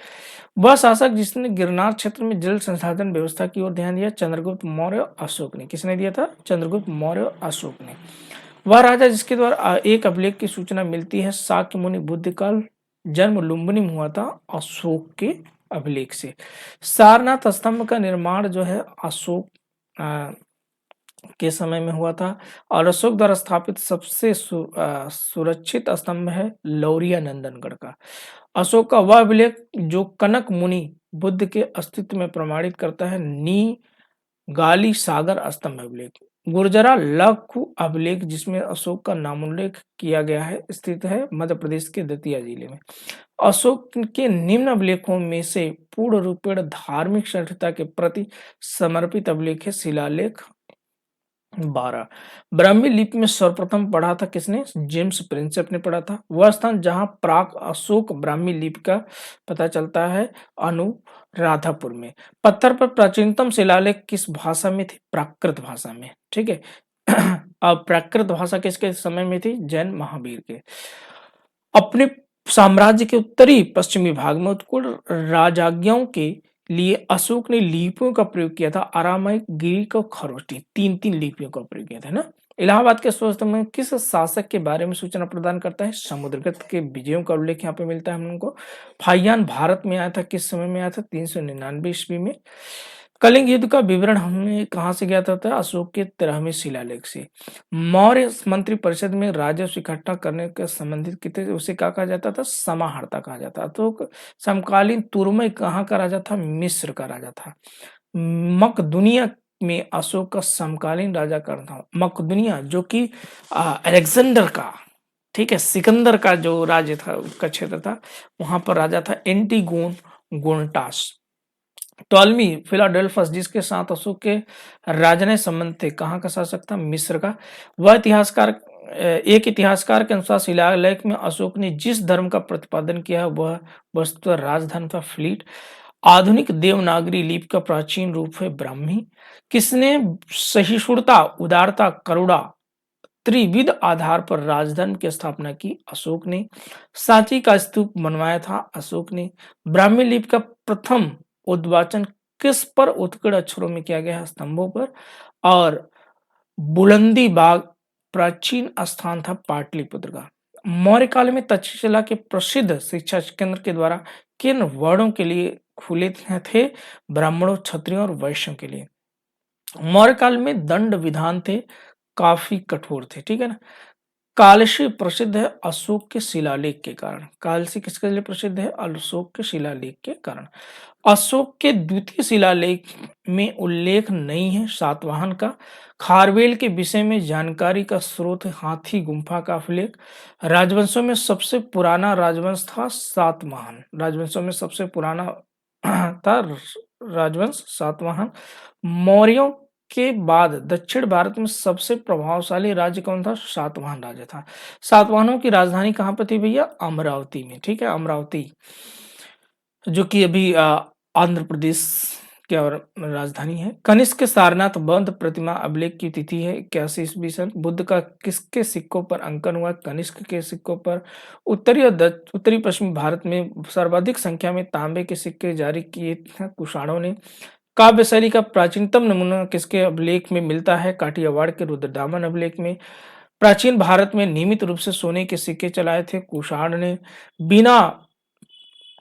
वह शासक जिसने गिरनार क्षेत्र में जल संसाधन व्यवस्था की ओर ध्यान दिया? चंद्रगुप्त मौर्य और अशोक ने। किसने दिया था? चंद्रगुप्त मौर्य और अशोक ने। वह राजा जिसके द्वारा एक अभिलेख की सूचना मिलती है शाक्य मुनि बुद्ध काल जन्म लुम्बिनी में हुआ था अशोक के अभिलेख से। सारनाथ स्तंभ का निर्माण जो है अशोक के समय में हुआ था, और अशोक द्वारा स्थापित सबसे सुरक्षित स्तंभ है लौरिया नंदनगढ़ का। अशोक का वह अभिलेख जो कनक मुनि बुद्ध के अस्तित्व में प्रमाणित करता है नी गाली सागर स्तंभ अभिलेख। गुर्जरा लघु अभिलेख जिसमें अशोक का नामोल्लेख किया गया है स्थित है मध्य प्रदेश के दतिया जिले में। अशोक के निम्न अभिलेखों में से पूर्ण रूपेण धार्मिक संस्था के प्रति समर्पित अभिलेख है शिलालेख 12। ब्राह्मी लिपि में सर्वप्रथम पढ़ा था किसने? जेम्स प्रिंसेप ने पढ़ा था। वह स्थान जहां प्राक अशोक ब्राह्मी लिपि का पता चलता है अनुराधापुर में। पत्थर पर प्राचीनतम शिलालेख किस भाषा में थी? प्राकृत भाषा में। ठीक है। अब प्राकृत भाषा किसके समय में थी? जैन महावीर के। अपने साम्राज्य के उत्तरी पश्चिमी भाग में उत्कुल राजाज्ञों के लिए अशोक ने लिपियों का प्रयोग किया था अरामाइक, ग्रीक और खरोष्टी, तीन तीन लिपियों का प्रयोग किया था ना। इलाहाबाद के स्वस्त में किस शासक के बारे में सूचना प्रदान करता है? समुद्रगत के विजयों का उल्लेख यहाँ पे मिलता है हम लोगों को। फाइयान भारत में आया था किस समय में आया था? 399 ईस्वी में। कलिंग युद्ध का विवरण हमने कहाँ से गया था? अशोक के 13वें शिलालेख से। मौर्य मंत्री परिषद में राजस्व इकट्ठा करने के संबंधित कितने उसे क्या कहा जाता था? समाहर्ता कहा जाता। तो समकालीन तुर्मय कहाँ का राजा था? मिस्र का राजा था। मकदुनिया में अशोक का समकालीन राजा कौन था? मकदुनिया जो कि अलेक्जेंडर का, ठीक है, सिकंदर का जो राज्य था उसका क्षेत्र था, वहां पर राजा था एंटीगोन गोनटास। टॉलमी फिलाडेल्फस जिसके साथ अशोक के राजनय संबंध थे, कहाँ का शासक था? मिस्र का। वह एक इतिहासकार के अनुसार शिलालेख में अशोक ने जिस धर्म का प्रतिपादन किया वह वस्तुतः राजधर्म था फ्लीट। आधुनिक देवनागरी लिपि का प्राचीन रूप है ब्राह्मी। किसने सहिष्णुता, उदारता, करुणा त्रिविध आधार पर राजधर्म की स्थापना की? अशोक ने। सांची का स्तूप बनवाया था अशोक ने। ब्राह्मी लिपि का प्रथम उद्वाचन किस पर उत्कीर्ण अक्षरों में किया गया? स्तंभों पर। और बुलंदी बाग प्राचीन स्थान था पाटलिपुत्र का। मौर्य काल में तक्षशिला के प्रसिद्ध शिक्षा केंद्र के द्वारा किन वर्णों के लिए खुले थे? ब्राह्मणों, क्षत्रियों और वैश्यों के लिए। मौर्य काल में दंड विधान थे काफी कठोर थे। ठीक है ना। कालशी प्रसिद्ध है अशोक के शिलालेख के कारण। कालसी किसके लिए प्रसिद्ध है? अशोक के शिलालेख के कारण। अशोक के द्वितीय शिलालेख में उल्लेख नहीं है सातवाहन का। खारवेल के विषय में जानकारी का स्रोत है हाथी गुम्फा का अभिलेख। राजवंशों में सबसे पुराना राजवंश था सातवाहन। राजवंशों में सबसे पुराना था राजवंश सातवाहन। मौर्यों के बाद दक्षिण भारत में सबसे प्रभावशाली राज्य कौन था? सातवाहन राज्य था। सातवाहनों की राजधानी कहाँ पर थी भैया? अमरावती में। ठीक है, अमरावती जो कि अभी आंध्र प्रदेश क्या और राजधानी है। कनिष्क के सारनाथ बौद्ध प्रतिमा अभिलेख की तिथि है 81 ईस्वी सन। बुद्ध का किसके सिक्कों पर अंकन हुआ? कनिष्क के सिक्कों पर। उत्तरी और उत्तरी पश्चिमी भारत में सर्वाधिक संख्या में तांबे के सिक्के जारी किए थे कुषाणों ने। काव्य शैली का प्राचीनतम नमूना किसके अभिलेख में मिलता है? काठियावाड़ के रुद्रदामन अभिलेख में। प्राचीन भारत में नियमित रूप से सोने के सिक्के चलाए थे कुषाण ने। बिना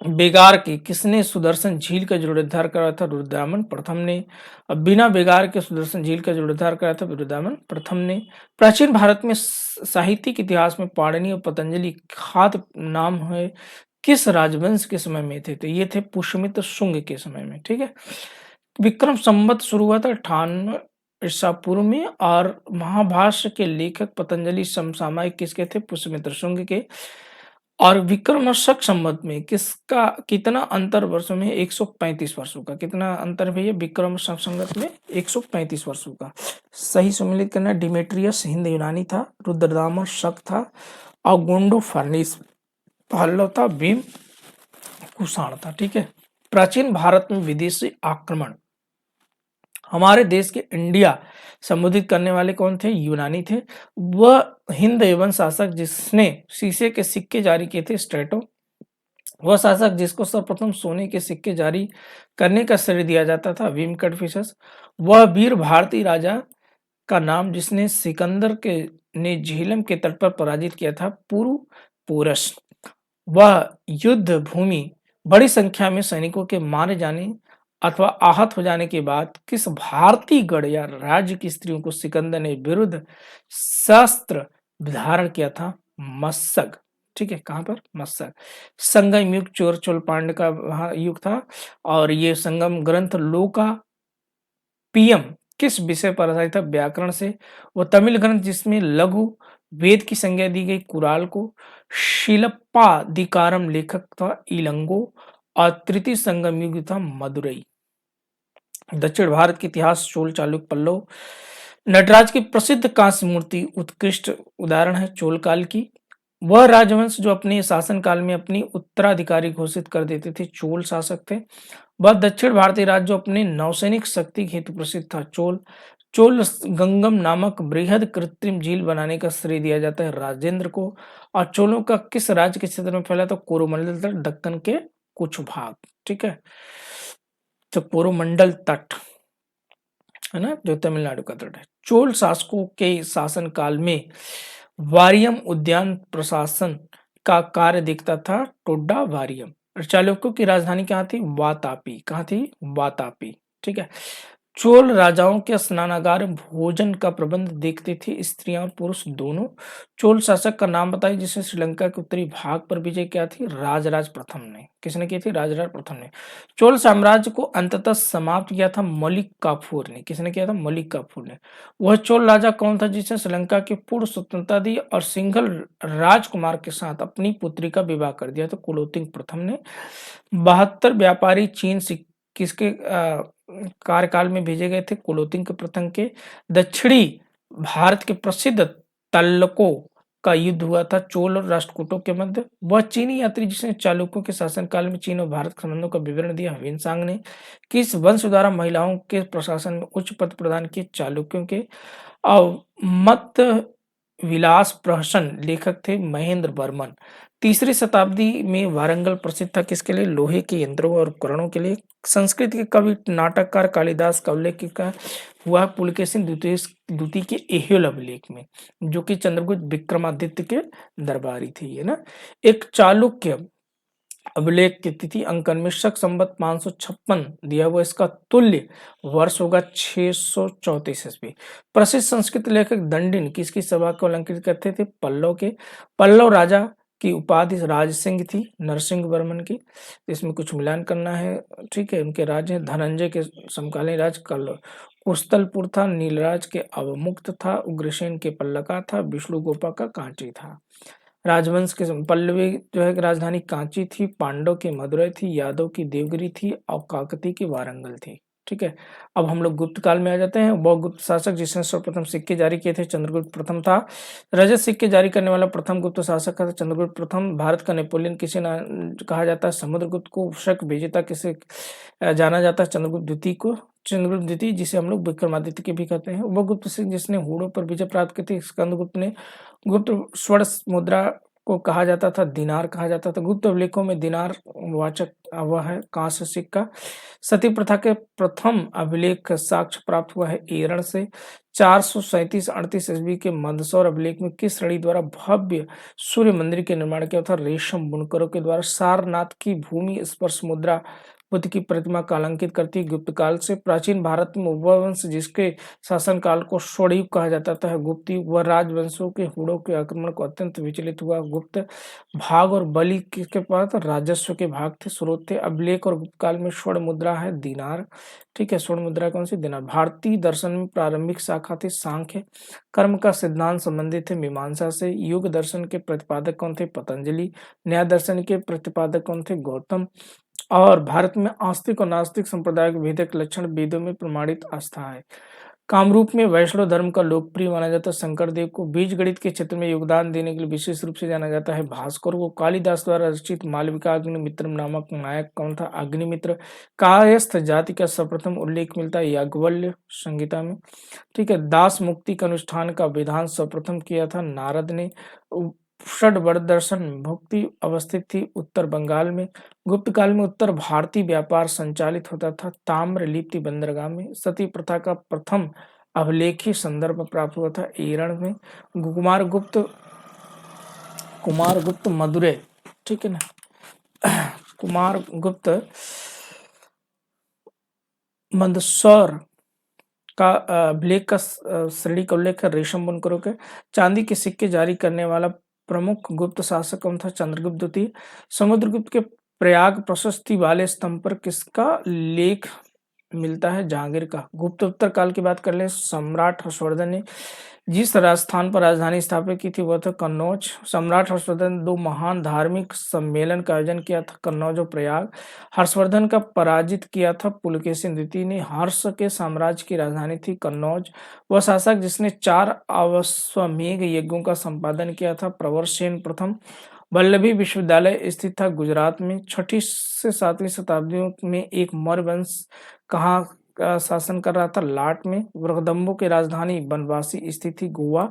बेगार के किसने सुदर्शन झील का जीर्णोद्धार करा था? रुद्रदामन प्रथम ने। अब बिना बेगार के सुदर्शन झील का जीर्णोद्धार करा था रुद्रदामन प्रथम ने। प्राचीन भारत में साहित्यिक इतिहास में पाणिनि और पतंजलि खाद्य नाम है किस राजवंश के समय में थे? तो ये थे पुष्यमित्र शुंग के समय में। ठीक है। विक्रम संवत शुरू हुआ था 98 ईसा पूर्व में और महाभाष्य के लेखक पतंजलि समसामयिक किसके थे? पुष्यमित्र शुंग के। और विक्रम शक संवत में किसका कितना अंतर वर्षों में? 135 वर्षों का। कितना अंतर भैया विक्रम शक संवत में? 135 वर्षों का। सही सम्मिलित करना। डिमेट्रियस हिंद यूनानी था, रुद्रदामन शक था और गोंडो फर्निस पल्लव था, भीम कुषाण था। ठीक है। प्राचीन भारत में विदेशी आक्रमण हमारे देश के इंडिया संबोधित करने वाले कौन थे? यूनानी थे। वह हिंद एवं शासक जिसने शीशे के सिक्के जारी किए थे स्ट्रेटो। वह शासक जिसको सर्वप्रथम सोने के सिक्के जारी करने का श्रेय दिया जाता था विमकट फिशस। वह वीर भारतीय राजा का नाम जिसने सिकंदर के ने झेलम के तट पर पराजित किया था पूर्व पोरस। वह युद्ध भूमि बड़ी संख्या में सैनिकों के मारे जाने अथवा आहत हो जाने के बाद किस भारतीय गढ़ या राज्य की स्त्रियों को सिकंदर ने विरुद्ध शस्त्र धारण किया था? मस्सक। ठीक है। कहां पर? मस्सक। संगम युग चोर चोल पांड्य का वहां युग था और ये संगम ग्रंथ लोका पीएम किस विषय पर आधारित था? व्याकरण से। वह तमिल ग्रंथ जिसमें लघु वेद की संज्ञा दी गई कुराल को। शिलप्पाधिकारम लेखक था इलंगो और तृतीय संगम युग था मदुरई। दक्षिण भारत के इतिहास चोल चालुक्य पल्लव। नटराज की प्रसिद्ध कांस्य मूर्ति उत्कृष्ट उदाहरण है चोल काल की। वह राजवंश जो अपने शासनकाल में अपनी उत्तराधिकारी घोषित कर देते थे चोल शासक थे। वह दक्षिण भारतीय राज्य जो अपने नौसैनिक शक्ति हेतु प्रसिद्ध था चोल। चोल गंगम नामक बृहद कृत्रिम झील बनाने का श्रेय दिया जाता है राजेंद्र को। और चोलों का किस राज्य के क्षेत्र में फैला? तो कोरोमंडल तट दक्कन के कुछ भाग। ठीक है। तो कोरोमंडल तट है ना जो तमिलनाडु का तट है। चोल शासकों के शासन काल में वारियम उद्यान प्रशासन का कार्य देखता था टोड्डा वारियम। और चालुक्यों की राजधानी कहाँ थी? वातापी। कहाँ थी? वातापी। ठीक है। चोल राजाओं के स्नानागार भोजन का प्रबंध देखते थे स्त्रियां और पुरुष दोनों। चोल शासक का नाम बताइए जिसने श्रीलंका के उत्तरी भाग पर विजय किया थी? राजराज प्रथम ने। किसने की थी? राजराज प्रथम ने। चोल साम्राज्य को अंततः समाप्त किया था मलिक काफूर ने। किसने किया था? मलिक काफूर ने। वह चोल राजा कौन था जिसने श्रीलंका की पूर्ण स्वतंत्रता दी और सिंघल राजकुमार के साथ अपनी पुत्री का विवाह कर दिया? तो कुलोत्तुंग प्रथम ने। 72 व्यापारी चीन से किसके कार्यकाल में भेजे गए थे? कुलोत्तुंग प्रथम के। दक्षिणी भारत के प्रसिद्ध तल्लकों का युद्ध हुआ था चोल और राष्ट्रकूटों के मध्य। वह चीनी यात्री जिसने चालुक्यों के शासनकाल में चीन और भारत के संबंधों का विवरण दिया ह्वेनसांग ने। किस वंश द्वारा महिलाओं के प्रशासन में उच्च पद प्रदान किए? चालुक्यों के। और मत विलास प्रहसन लेखक थे महेंद्र वर्मन। तीसरी शताब्दी में वारंगल प्रसिद्ध था किसके लिए? लोहे के यंत्रों और उपकरणों के लिए। संस्कृत के कवि नाटककार कालिदास का उल्लेख का हुआ पुलकेशिन द्वितीय के एहोल अभिलेख में जो कि चंद्रगुप्त विक्रमादित्य के दरबारी थी है ना। एक चालुक्य अभिलेख की तिथि अंकन में शक संवत 556 दिया हुआ। इसका तुल्य वर्ष होगा 634 ईस्वी। प्रसिद्ध संस्कृत लेखक दंडिन किसकी सभा को अलंकृत करते थे? पल्लव के। पल्लव राजा की उपाधि राज सिंह थी नरसिंह वर्मन की। इसमें कुछ मिलान करना है। ठीक है। उनके राज्य धनंजय के समकालीन राज कल कुस्तलपुर था। नीलराज के अवमुक्त था। उग्रसेन के पल्लका था। विष्णु गोपा का कांची था। राजवंश के पल्लवी जो है राजधानी कांची थी। पांडव की मदुरई थी। यादव की देवगिरी थी और काकती की वारंगल थी। ठीक है। अब हम लोग गुप्त काल में आ जाते हैं। वह गुप्त शासक जिसने सर्वप्रथम सिक्के जारी किए थे चंद्रगुप्त प्रथम था। रजत सिक्के जारी करने वाला प्रथम गुप्त शासक था चंद्रगुप्त प्रथम। भारत का नेपोलियन किसे ना कहा जाता है? समुद्रगुप्त को। शक विजेता किसे जाना जाता है? चंद्रगुप्त द्वितीय को। चंद्रगुप्त द्वितीय जिसे हम लोग विक्रमादित्य के भी कहते हैं। वह गुप्त सिंह जिसने हूणों पर विजय प्राप्त की थी। स्कंदगुप्त ने। गुप्त स्वर्ण मुद्रा को कहा जाता था दिनार कहा जाता था। गुप्त अभिलेखों में दिनार वाचक वह है कांस्य सिक्का। सती प्रथा के प्रथम अभिलेख साक्ष्य प्राप्त हुआ है एरण से। 437-38 ईस्वी के मंदसौर अभिलेख में किस श्रेणी द्वारा भव्य सूर्य मंदिर के निर्माण किया था? रेशम बुनकरों के द्वारा। सारनाथ की भूमि स्पर्श मुद्रा बुद्ध की प्रतिमा का अलंकित करती है। गुप्त काल से प्राचीन भारत में उपवंश जिसके शासनकाल को स्वर्णयुग कहा जाता था गुप्त युग। वह राजवंशों के हूणों के आक्रमण को अत्यंत विचलित हुआ। गुप्त भाग और बलि किसके पास? राजस्व के भाग थे, स्रोत थे। अभिलेख और गुप्त काल में स्वर्ण मुद्रा है दिनार। ठीक है, स्वर्ण मुद्रा कौन सी? दिनार। भारतीय दर्शन में प्रारंभिक शाखा थी सांख्य। कर्म का सिद्धांत संबंधित है मीमांसा से। युग दर्शन के प्रतिपादक कौन थे? पतंजलि। न्याय दर्शन के प्रतिपादक कौन थे? गौतम। और भारत में आस्तिक और नास्तिक संप्रदाय के भेदक लक्षण वेदों में प्रमाणित आस्था है। कामरूप में वैष्णव धर्म का लोकप्रिय माना जाता है शंकर देव को। बीज गणित के क्षेत्र में योगदान देने के लिए विशेष रूप से जाना जाता है भास्कर को। कालिदास द्वारा रचित मालविका अग्निमित्र नामक नायक कौन था? अग्निमित्र। कायस्थ जाति का सर्वप्रथम उल्लेख मिलता है याज्ञवल्क्य संहिता में। ठीक है, दास मुक्ति का अनुष्ठान का विधान सर्वप्रथम किया था नारद ने। षड्वर दर्शन भुक्ति अवस्थित थी उत्तर बंगाल में। गुप्त काल में उत्तर भारतीय व्यापार संचालित होता था ताम्र लिप्ति बंदरगाह में। सती प्रथा का प्रथम अभिलेखी संदर्भ प्राप्त हुआ था एरण में। कुमार गुप्त मदुरै, ठीक है ना, कुमार गुप्त मंदसौर का अभिलेख का श्रेणी का उल्लेख है रेशम बुनकरों के। चांदी के सिक्के जारी करने वाला प्रमुख गुप्त शासक कौन था? चंद्रगुप्त द्वितीय। समुद्रगुप्त के प्रयाग प्रशस्ति वाले स्तंभ पर किसका लेख मिलता है? जहांगीर का। गुप्तोत्तर काल की बात कर ले, सम्राट हर्षवर्धन ने जिस राजस्थान पर राजधानी स्थापित की थी वह था कन्नौज। सम्राट हर्षवर्धन ने 2 महान धार्मिक सम्मेलन का आयोजन किया था कन्नौज और प्रयाग। हर्षवर्धन का पराजित किया था पुलकेशिन द्वितीय ने। हर्ष के साम्राज्य की राजधानी थी कन्नौज। वह शासक जिसने 4 अश्वमेध यज्ञों का संपादन किया था प्रवरसेन प्रथम। वल्लभी विश्वविद्यालय स्थित था गुजरात में। 6ठी से 7वीं शताब्दियों में एक मौर्य वंश कहाँ का शासन कर रहा था? लाट में। वृहदम्बों की राजधानी बनवासी स्थित थी गोवा।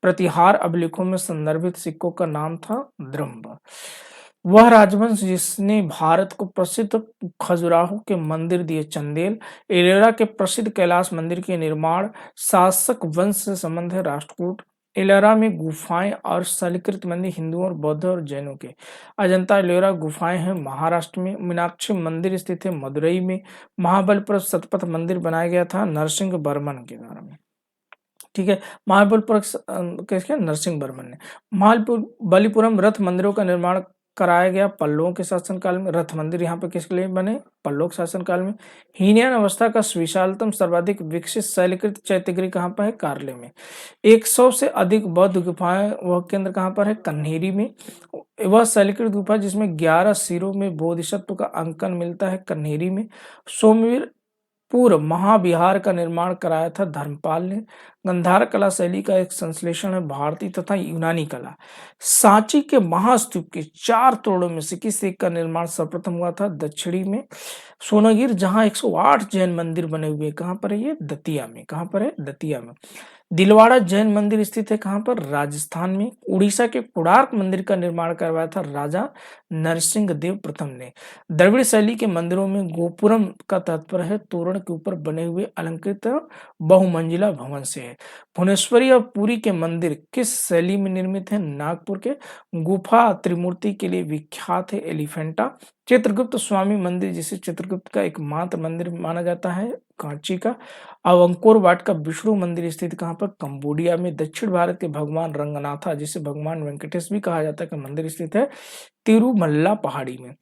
प्रतिहार अभिलेखों में संदर्भित सिक्कों का नाम था द्रम्ब। वह राजवंश जिसने भारत को प्रसिद्ध खजुराहो के मंदिर दिए चंदेल। एलोरा के प्रसिद्ध कैलाश मंदिर के निर्माण शासक वंश से संबंध है राष्ट्रकूट। एलोरा में गुफाएं और शैलकृत मंदिर हिंदुओं और बौद्ध और जैनों के। अजंता एलोरा गुफाएं हैं महाराष्ट्र में। मीनाक्षी मंदिर स्थित है मदुरई में। महाबलपुर शतपथ मंदिर बनाया गया था नरसिंह वर्मन के द्वारा में। ठीक है, महाबलपुर किसके? नरसिंह वर्मन ने। महाबलीपुरम रथ मंदिरों का निर्माण कराया गया पल्लवों के शासनकाल में। रथ मंदिर यहाँ पे किसके लिए बने? पल्लव के शासनकाल में। हीनयान अवस्था का विशालतम सर्वाधिक विकसित शैलकृत चैत्यगृह कहाँ पर है? कारले में। 100 से अधिक बौद्ध गुफाएं वह केंद्र कहाँ पर है? कन्हेरी में। वह शैलकृत गुफा जिसमें 11 सिरों में बोधिसत्व का अंकन मिलता है कन्हेरी में। सोमवीर पूर्व महाविहार का निर्माण कराया था धर्मपाल ने। गंधार कला शैली का एक संश्लेषण है भारतीय तथा यूनानी कला। सांची के महास्तूप के 4 तोड़ों में से किस एक का निर्माण सर्वप्रथम हुआ था? दक्षिणी में। सोनागिर जहां 108 जैन मंदिर बने हुए कहां पर है? ये दतिया में। कहां पर है? दतिया में। दिलवाड़ा जैन मंदिर स्थित है कहां पर? राजस्थान में। उड़ीसा के कोणार्क मंदिर का निर्माण करवाया था राजा नरसिंह देव प्रथम ने। द्रविड़ शैली के मंदिरों में गोपुरम का तात्पर्य है तोरण के ऊपर बने हुए अलंकृत बहुमंजिला भवन से है। भुवनेश्वरी और पुरी के मंदिर किस शैली में निर्मित है? नागपुर के। गुफा त्रिमूर्ति के लिए विख्यात है एलिफेंटा। चित्रगुप्त स्वामी मंदिर जिसे चित्रगुप्त का एकमात्र मंदिर माना जाता है कांची का। अब अंकोर वाट का विष्णु मंदिर स्थित कहाँ पर? कंबोडिया में। दक्षिण भारत के भगवान रंगनाथा जिसे भगवान वेंकटेश भी कहा जाता है का मंदिर स्थित है तिरुमल्ला पहाड़ी में।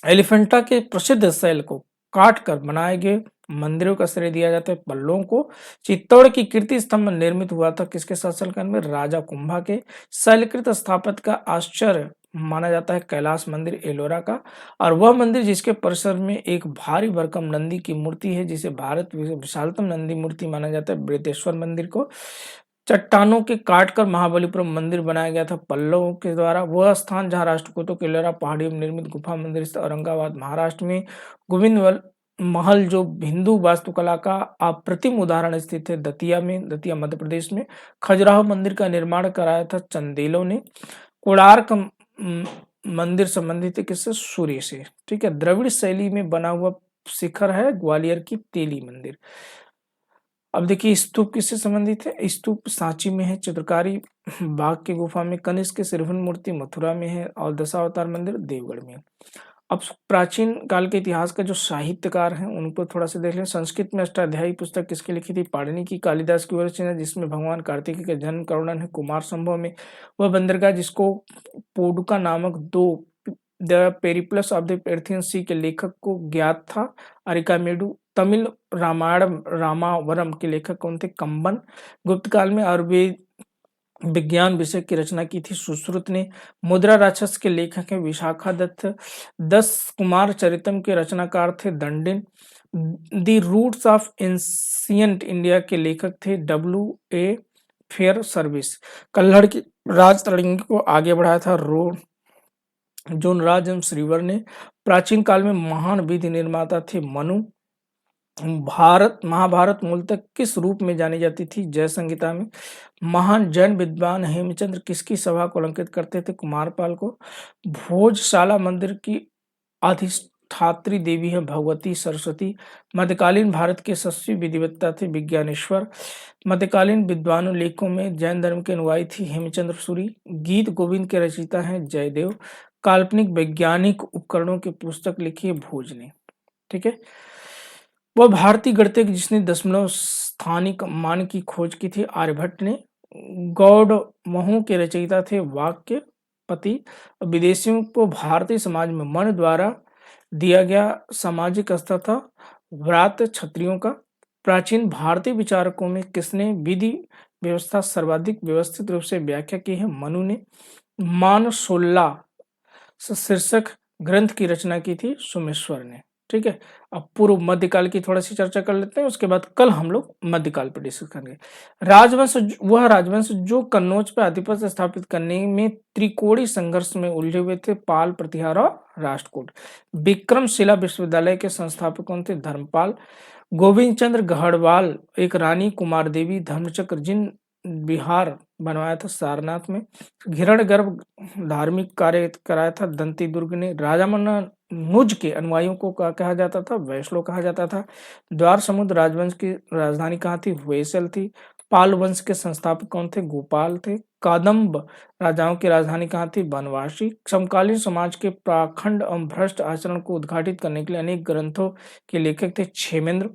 एलिफेंटा के प्रसिद्ध शैल को काट कर बनाए गए मंदिरों का श्रेय दिया जाता है पल्लवों को। चित्तौड़ की कीर्ति स्तंभ निर्मित हुआ था किसके शासनकाल में? राजा कुंभा के। शैलकृत स्थापत्य का आश्चर्य माना जाता है कैलाश मंदिर एलोरा का, और वह मंदिर जिसके परिसर में एक भारी भरकम नंदी की मूर्ति है, जिसे भारत विशालतम नंदी मूर्ति माना जाता है, बृहदेश्वर मंदिर को। चट्टानों के काटकर महाबलीपुरम मंदिर बनाया गया था पल्लवों के द्वारा। वह स्थान जहां राष्ट्रकूटों के एलोरा पहाड़ी में निर्मित गुफा मंदिर स्थित औरंगाबाद महाराष्ट्र में। गोविंद महल जो हिंदू वास्तुकला का अप्रतिम उदाहरण स्थित है दतिया में, दतिया मध्य प्रदेश में। खजुराहो मंदिर का निर्माण कराया था चंदेलों ने। कोणार्क मंदिर संबंधित है किससे? सूर्य से। ठीक है। द्रविड़ शैली में बना हुआ शिखर है ग्वालियर की तेली मंदिर। अब देखिए स्तूप किससे संबंधित है? स्तूप सांची में है, चित्रकारी बाघ की गुफा में, कनिष्क की सिरहुन मूर्ति मथुरा में है, और दशावतार मंदिर देवगढ़ में। अब प्राचीन काल के इतिहास का जो साहित्यकार हैं उनको थोड़ा सा देख लें। संस्कृत में अष्टाध्यायी पुस्तक किसकी लिखी थी? पाणिनि की। कालिदास की रचना है जिसमें भगवान कार्तिकेय का जन्म का वर्णन है कुमार संभव में। वह बंदरगाह जिसको पोडुका नामक दो द पेरिप्लस ऑफ द एर्थियन सी के लेखक को ज्ञात था। अरिकामेडु। तमिल रामायण रामावरम के लेखक कौन थे? कंबन। गुप्त काल में आयुर्वेद विज्ञान विषय की रचना की थी सुश्रुत ने। मुद्रा राक्षस के लेखक हैं विशाखा दत्त। 10 कुमार चरितम के रचनाकार थे Dandin. The roots of ancient India के लेखक थे W.A. Fair service. कल्हड़ की राज तरंगी को आगे बढ़ाया था जोनराज एवं श्रीवर ने। प्राचीन काल में महान विधि निर्माता थे मनु। महाभारत मूलतः किस रूप में जानी जाती थी? जय संहिता में। महान जैन विद्वान हेमचंद्र किसकी सभा को अलंकृत करते थे? कुमारपाल को। भोजशाला मंदिर की अधिष्ठात्री देवी है भगवती सरस्वती। मध्यकालीन भारत के यशस्वी विधिवेत्ता थे विज्ञानेश्वर। मध्यकालीन विद्वानों लेखों में जैन धर्म के अनुयायी थी हेमचंद्र सूरी। गीत गोविंद के रचयिता हैं जयदेव। काल्पनिक वैज्ञानिक उपकरणों की पुस्तक लिखी है भोज ने। ठीक है। वह भारतीय गणितज्ञ जिसने दशमलव स्थानिक मान की खोज की थी आर्यभट्ट ने। गौड़ महू के रचयिता थे वाक्य पति। विदेशियों को भारतीय समाज में मन द्वारा दिया गया सामाजिक स्तर था व्रात क्षत्रियों का। प्राचीन भारतीय विचारकों में किसने विधि व्यवस्था सर्वाधिक व्यवस्थित रूप से व्याख्या की है? मनु ने। मानसोल्ला शीर्षक ग्रंथ की रचना की थी सोमेश्वर ने। ठीक है। अब पूर्व मध्यकाल की थोड़ा सी चर्चा कर लेते हैं, उसके बाद कल हम लोग मध्यकाल पर डिस्कस करेंगे। राजवंश वह राजवंश जो कन्नौज पर आधिपत्य स्थापित करने में त्रिकोणीय संघर्ष में उलझे हुए थे पाल, प्रतिहार और राष्ट्रकूट। विक्रमशिला विश्वविद्यालय के संस्थापक कौन थे? धर्मपाल। गोविंद चंद्र गढ़वाल एक रानी कुमार देवी धर्मचक्र जिन बिहार बनवाया था सारनाथ में। हिरण्यगर्भ धार्मिक कार्य कराया था दंती दुर्ग ने। राजा मन्ना नुज के अनुयायियों को कहा जाता था वैष्णव कहा जाता था। द्वार समुद्र राजवंश की राजधानी कहाँ थी? वेसल थी। पाल वंश के संस्थापक कौन थे? गोपाल थे। कादम्ब राजाओं की राजधानी कहाँ थी? बनवासी। समकालीन समाज के पाखंड एवं भ्रष्ट आचरण को उद्घाटित करने के लिए अनेक ग्रंथों के लेखक थे क्षेमेंद्र।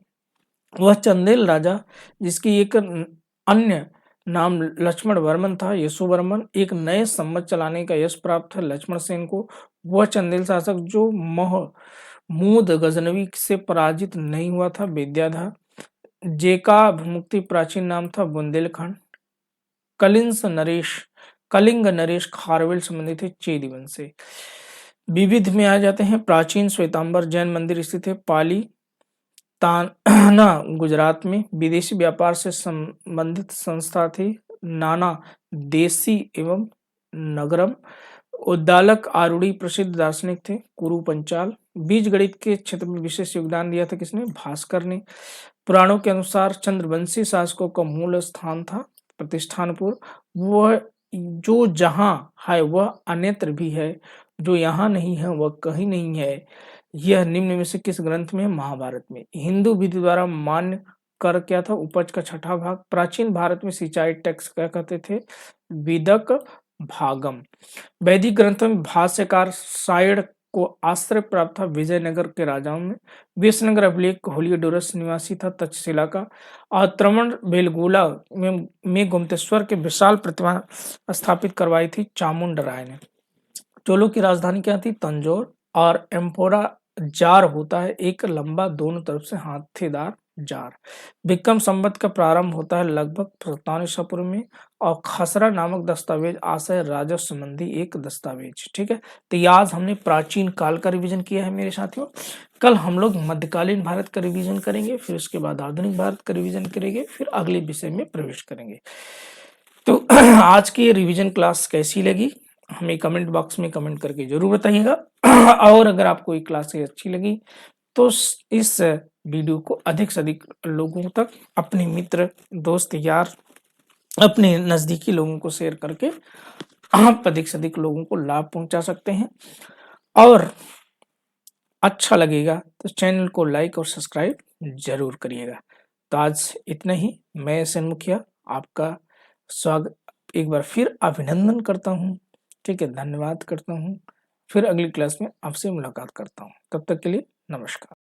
वह चंदेल राजा जिसकी एक अन्य नाम लक्ष्मण वर्मन था यशोवर्मन। एक नए सम्मत चलाने का यश प्राप्त था लक्ष्मण सेन को। वह चंदेल शासक जो महमूद गजनवी से पराजित नहीं हुआ था विद्याधर। जेका मुक्ति प्राचीन नाम था बुंदेलखंड। कलिंग नरेश खारवेल संबंधित है चेदी वंश से। विविध में आ जाते हैं। प्राचीन श्वेतांबर जैन मंदिर स्थित है पाली ताना गुजरात में। विदेशी व्यापार से संबंधित संस्था थी नाना देसी एवं नगरम। उद्दालक आरूढ़ी प्रसिद्ध दार्शनिक थे कुरु पंचाल। बीज गणित के क्षेत्र में विशेष योगदान दिया था किसने? भास्कर ने। पुराणों के अनुसार चंद्रवंशी शासकों का मूल स्थान था प्रतिष्ठानपुर। वह जो जहां है वह अन्यत्र भी है, जो यहाँ नहीं है वह कहीं नहीं है। यह निम्न में से किस ग्रंथ में? महाभारत में। हिंदू विधि द्वारा मान्य कर क्या था? उपज का छठा भाग। प्राचीन भारत में सिंचाई टैक्स क्या कहते थे? विदक भागम। वैदिक ग्रंथों में भाष्यकार सायण को आश्रय प्राप्त था विजयनगर के राजाओं में। विष्णुनगर अभिलेख होलियोडोरस निवासी था तक्षशिला का। आक्रमण बेलगोला में गोमतेश्वर के विशाल प्रतिमा स्थापित करवाई थी चामुंड राय ने। चोलों की राजधानी क्या थी? तंजौर। और एम्फोरा जार होता है एक लंबा दोनों तरफ से हाथेदार जार। विक्रम संवत का प्रारंभ होता है लगभग 4700 पूर्व में और खसरा नामक दस्तावेज आशय राजस्व संबंधी एक दस्तावेज। ठीक है, तो ये आज हमने प्राचीन काल का रिवीजन किया है मेरे साथियों। कल हम लोग मध्यकालीन भारत का रिवीजन करेंगे, फिर उसके बाद आधुनिक भारत का रिवीजन करेंगे, फिर अगले विषय में प्रवेश करेंगे। तो आज की ये रिवीजन क्लास कैसी लगी हमें कमेंट बॉक्स में कमेंट करके जरूर बताइएगा। और अगर आपको ये क्लास अच्छी लगी तो इस वीडियो को अधिक से अधिक लोगों तक, अपने मित्र दोस्त यार, अपने नज़दीकी लोगों को शेयर करके आप अधिक से अधिक लोगों को लाभ पहुंचा सकते हैं। और अच्छा लगेगा तो चैनल को लाइक और सब्सक्राइब जरूर करिएगा। तो आज इतना ही। मैं एस एन मुखिया आपका स्वागत एक बार फिर अभिनंदन करता हूँ। ठीक है, धन्यवाद करता हूँ। फिर अगली क्लास में आपसे मुलाकात करता हूँ। तब तक के लिए नमस्कार।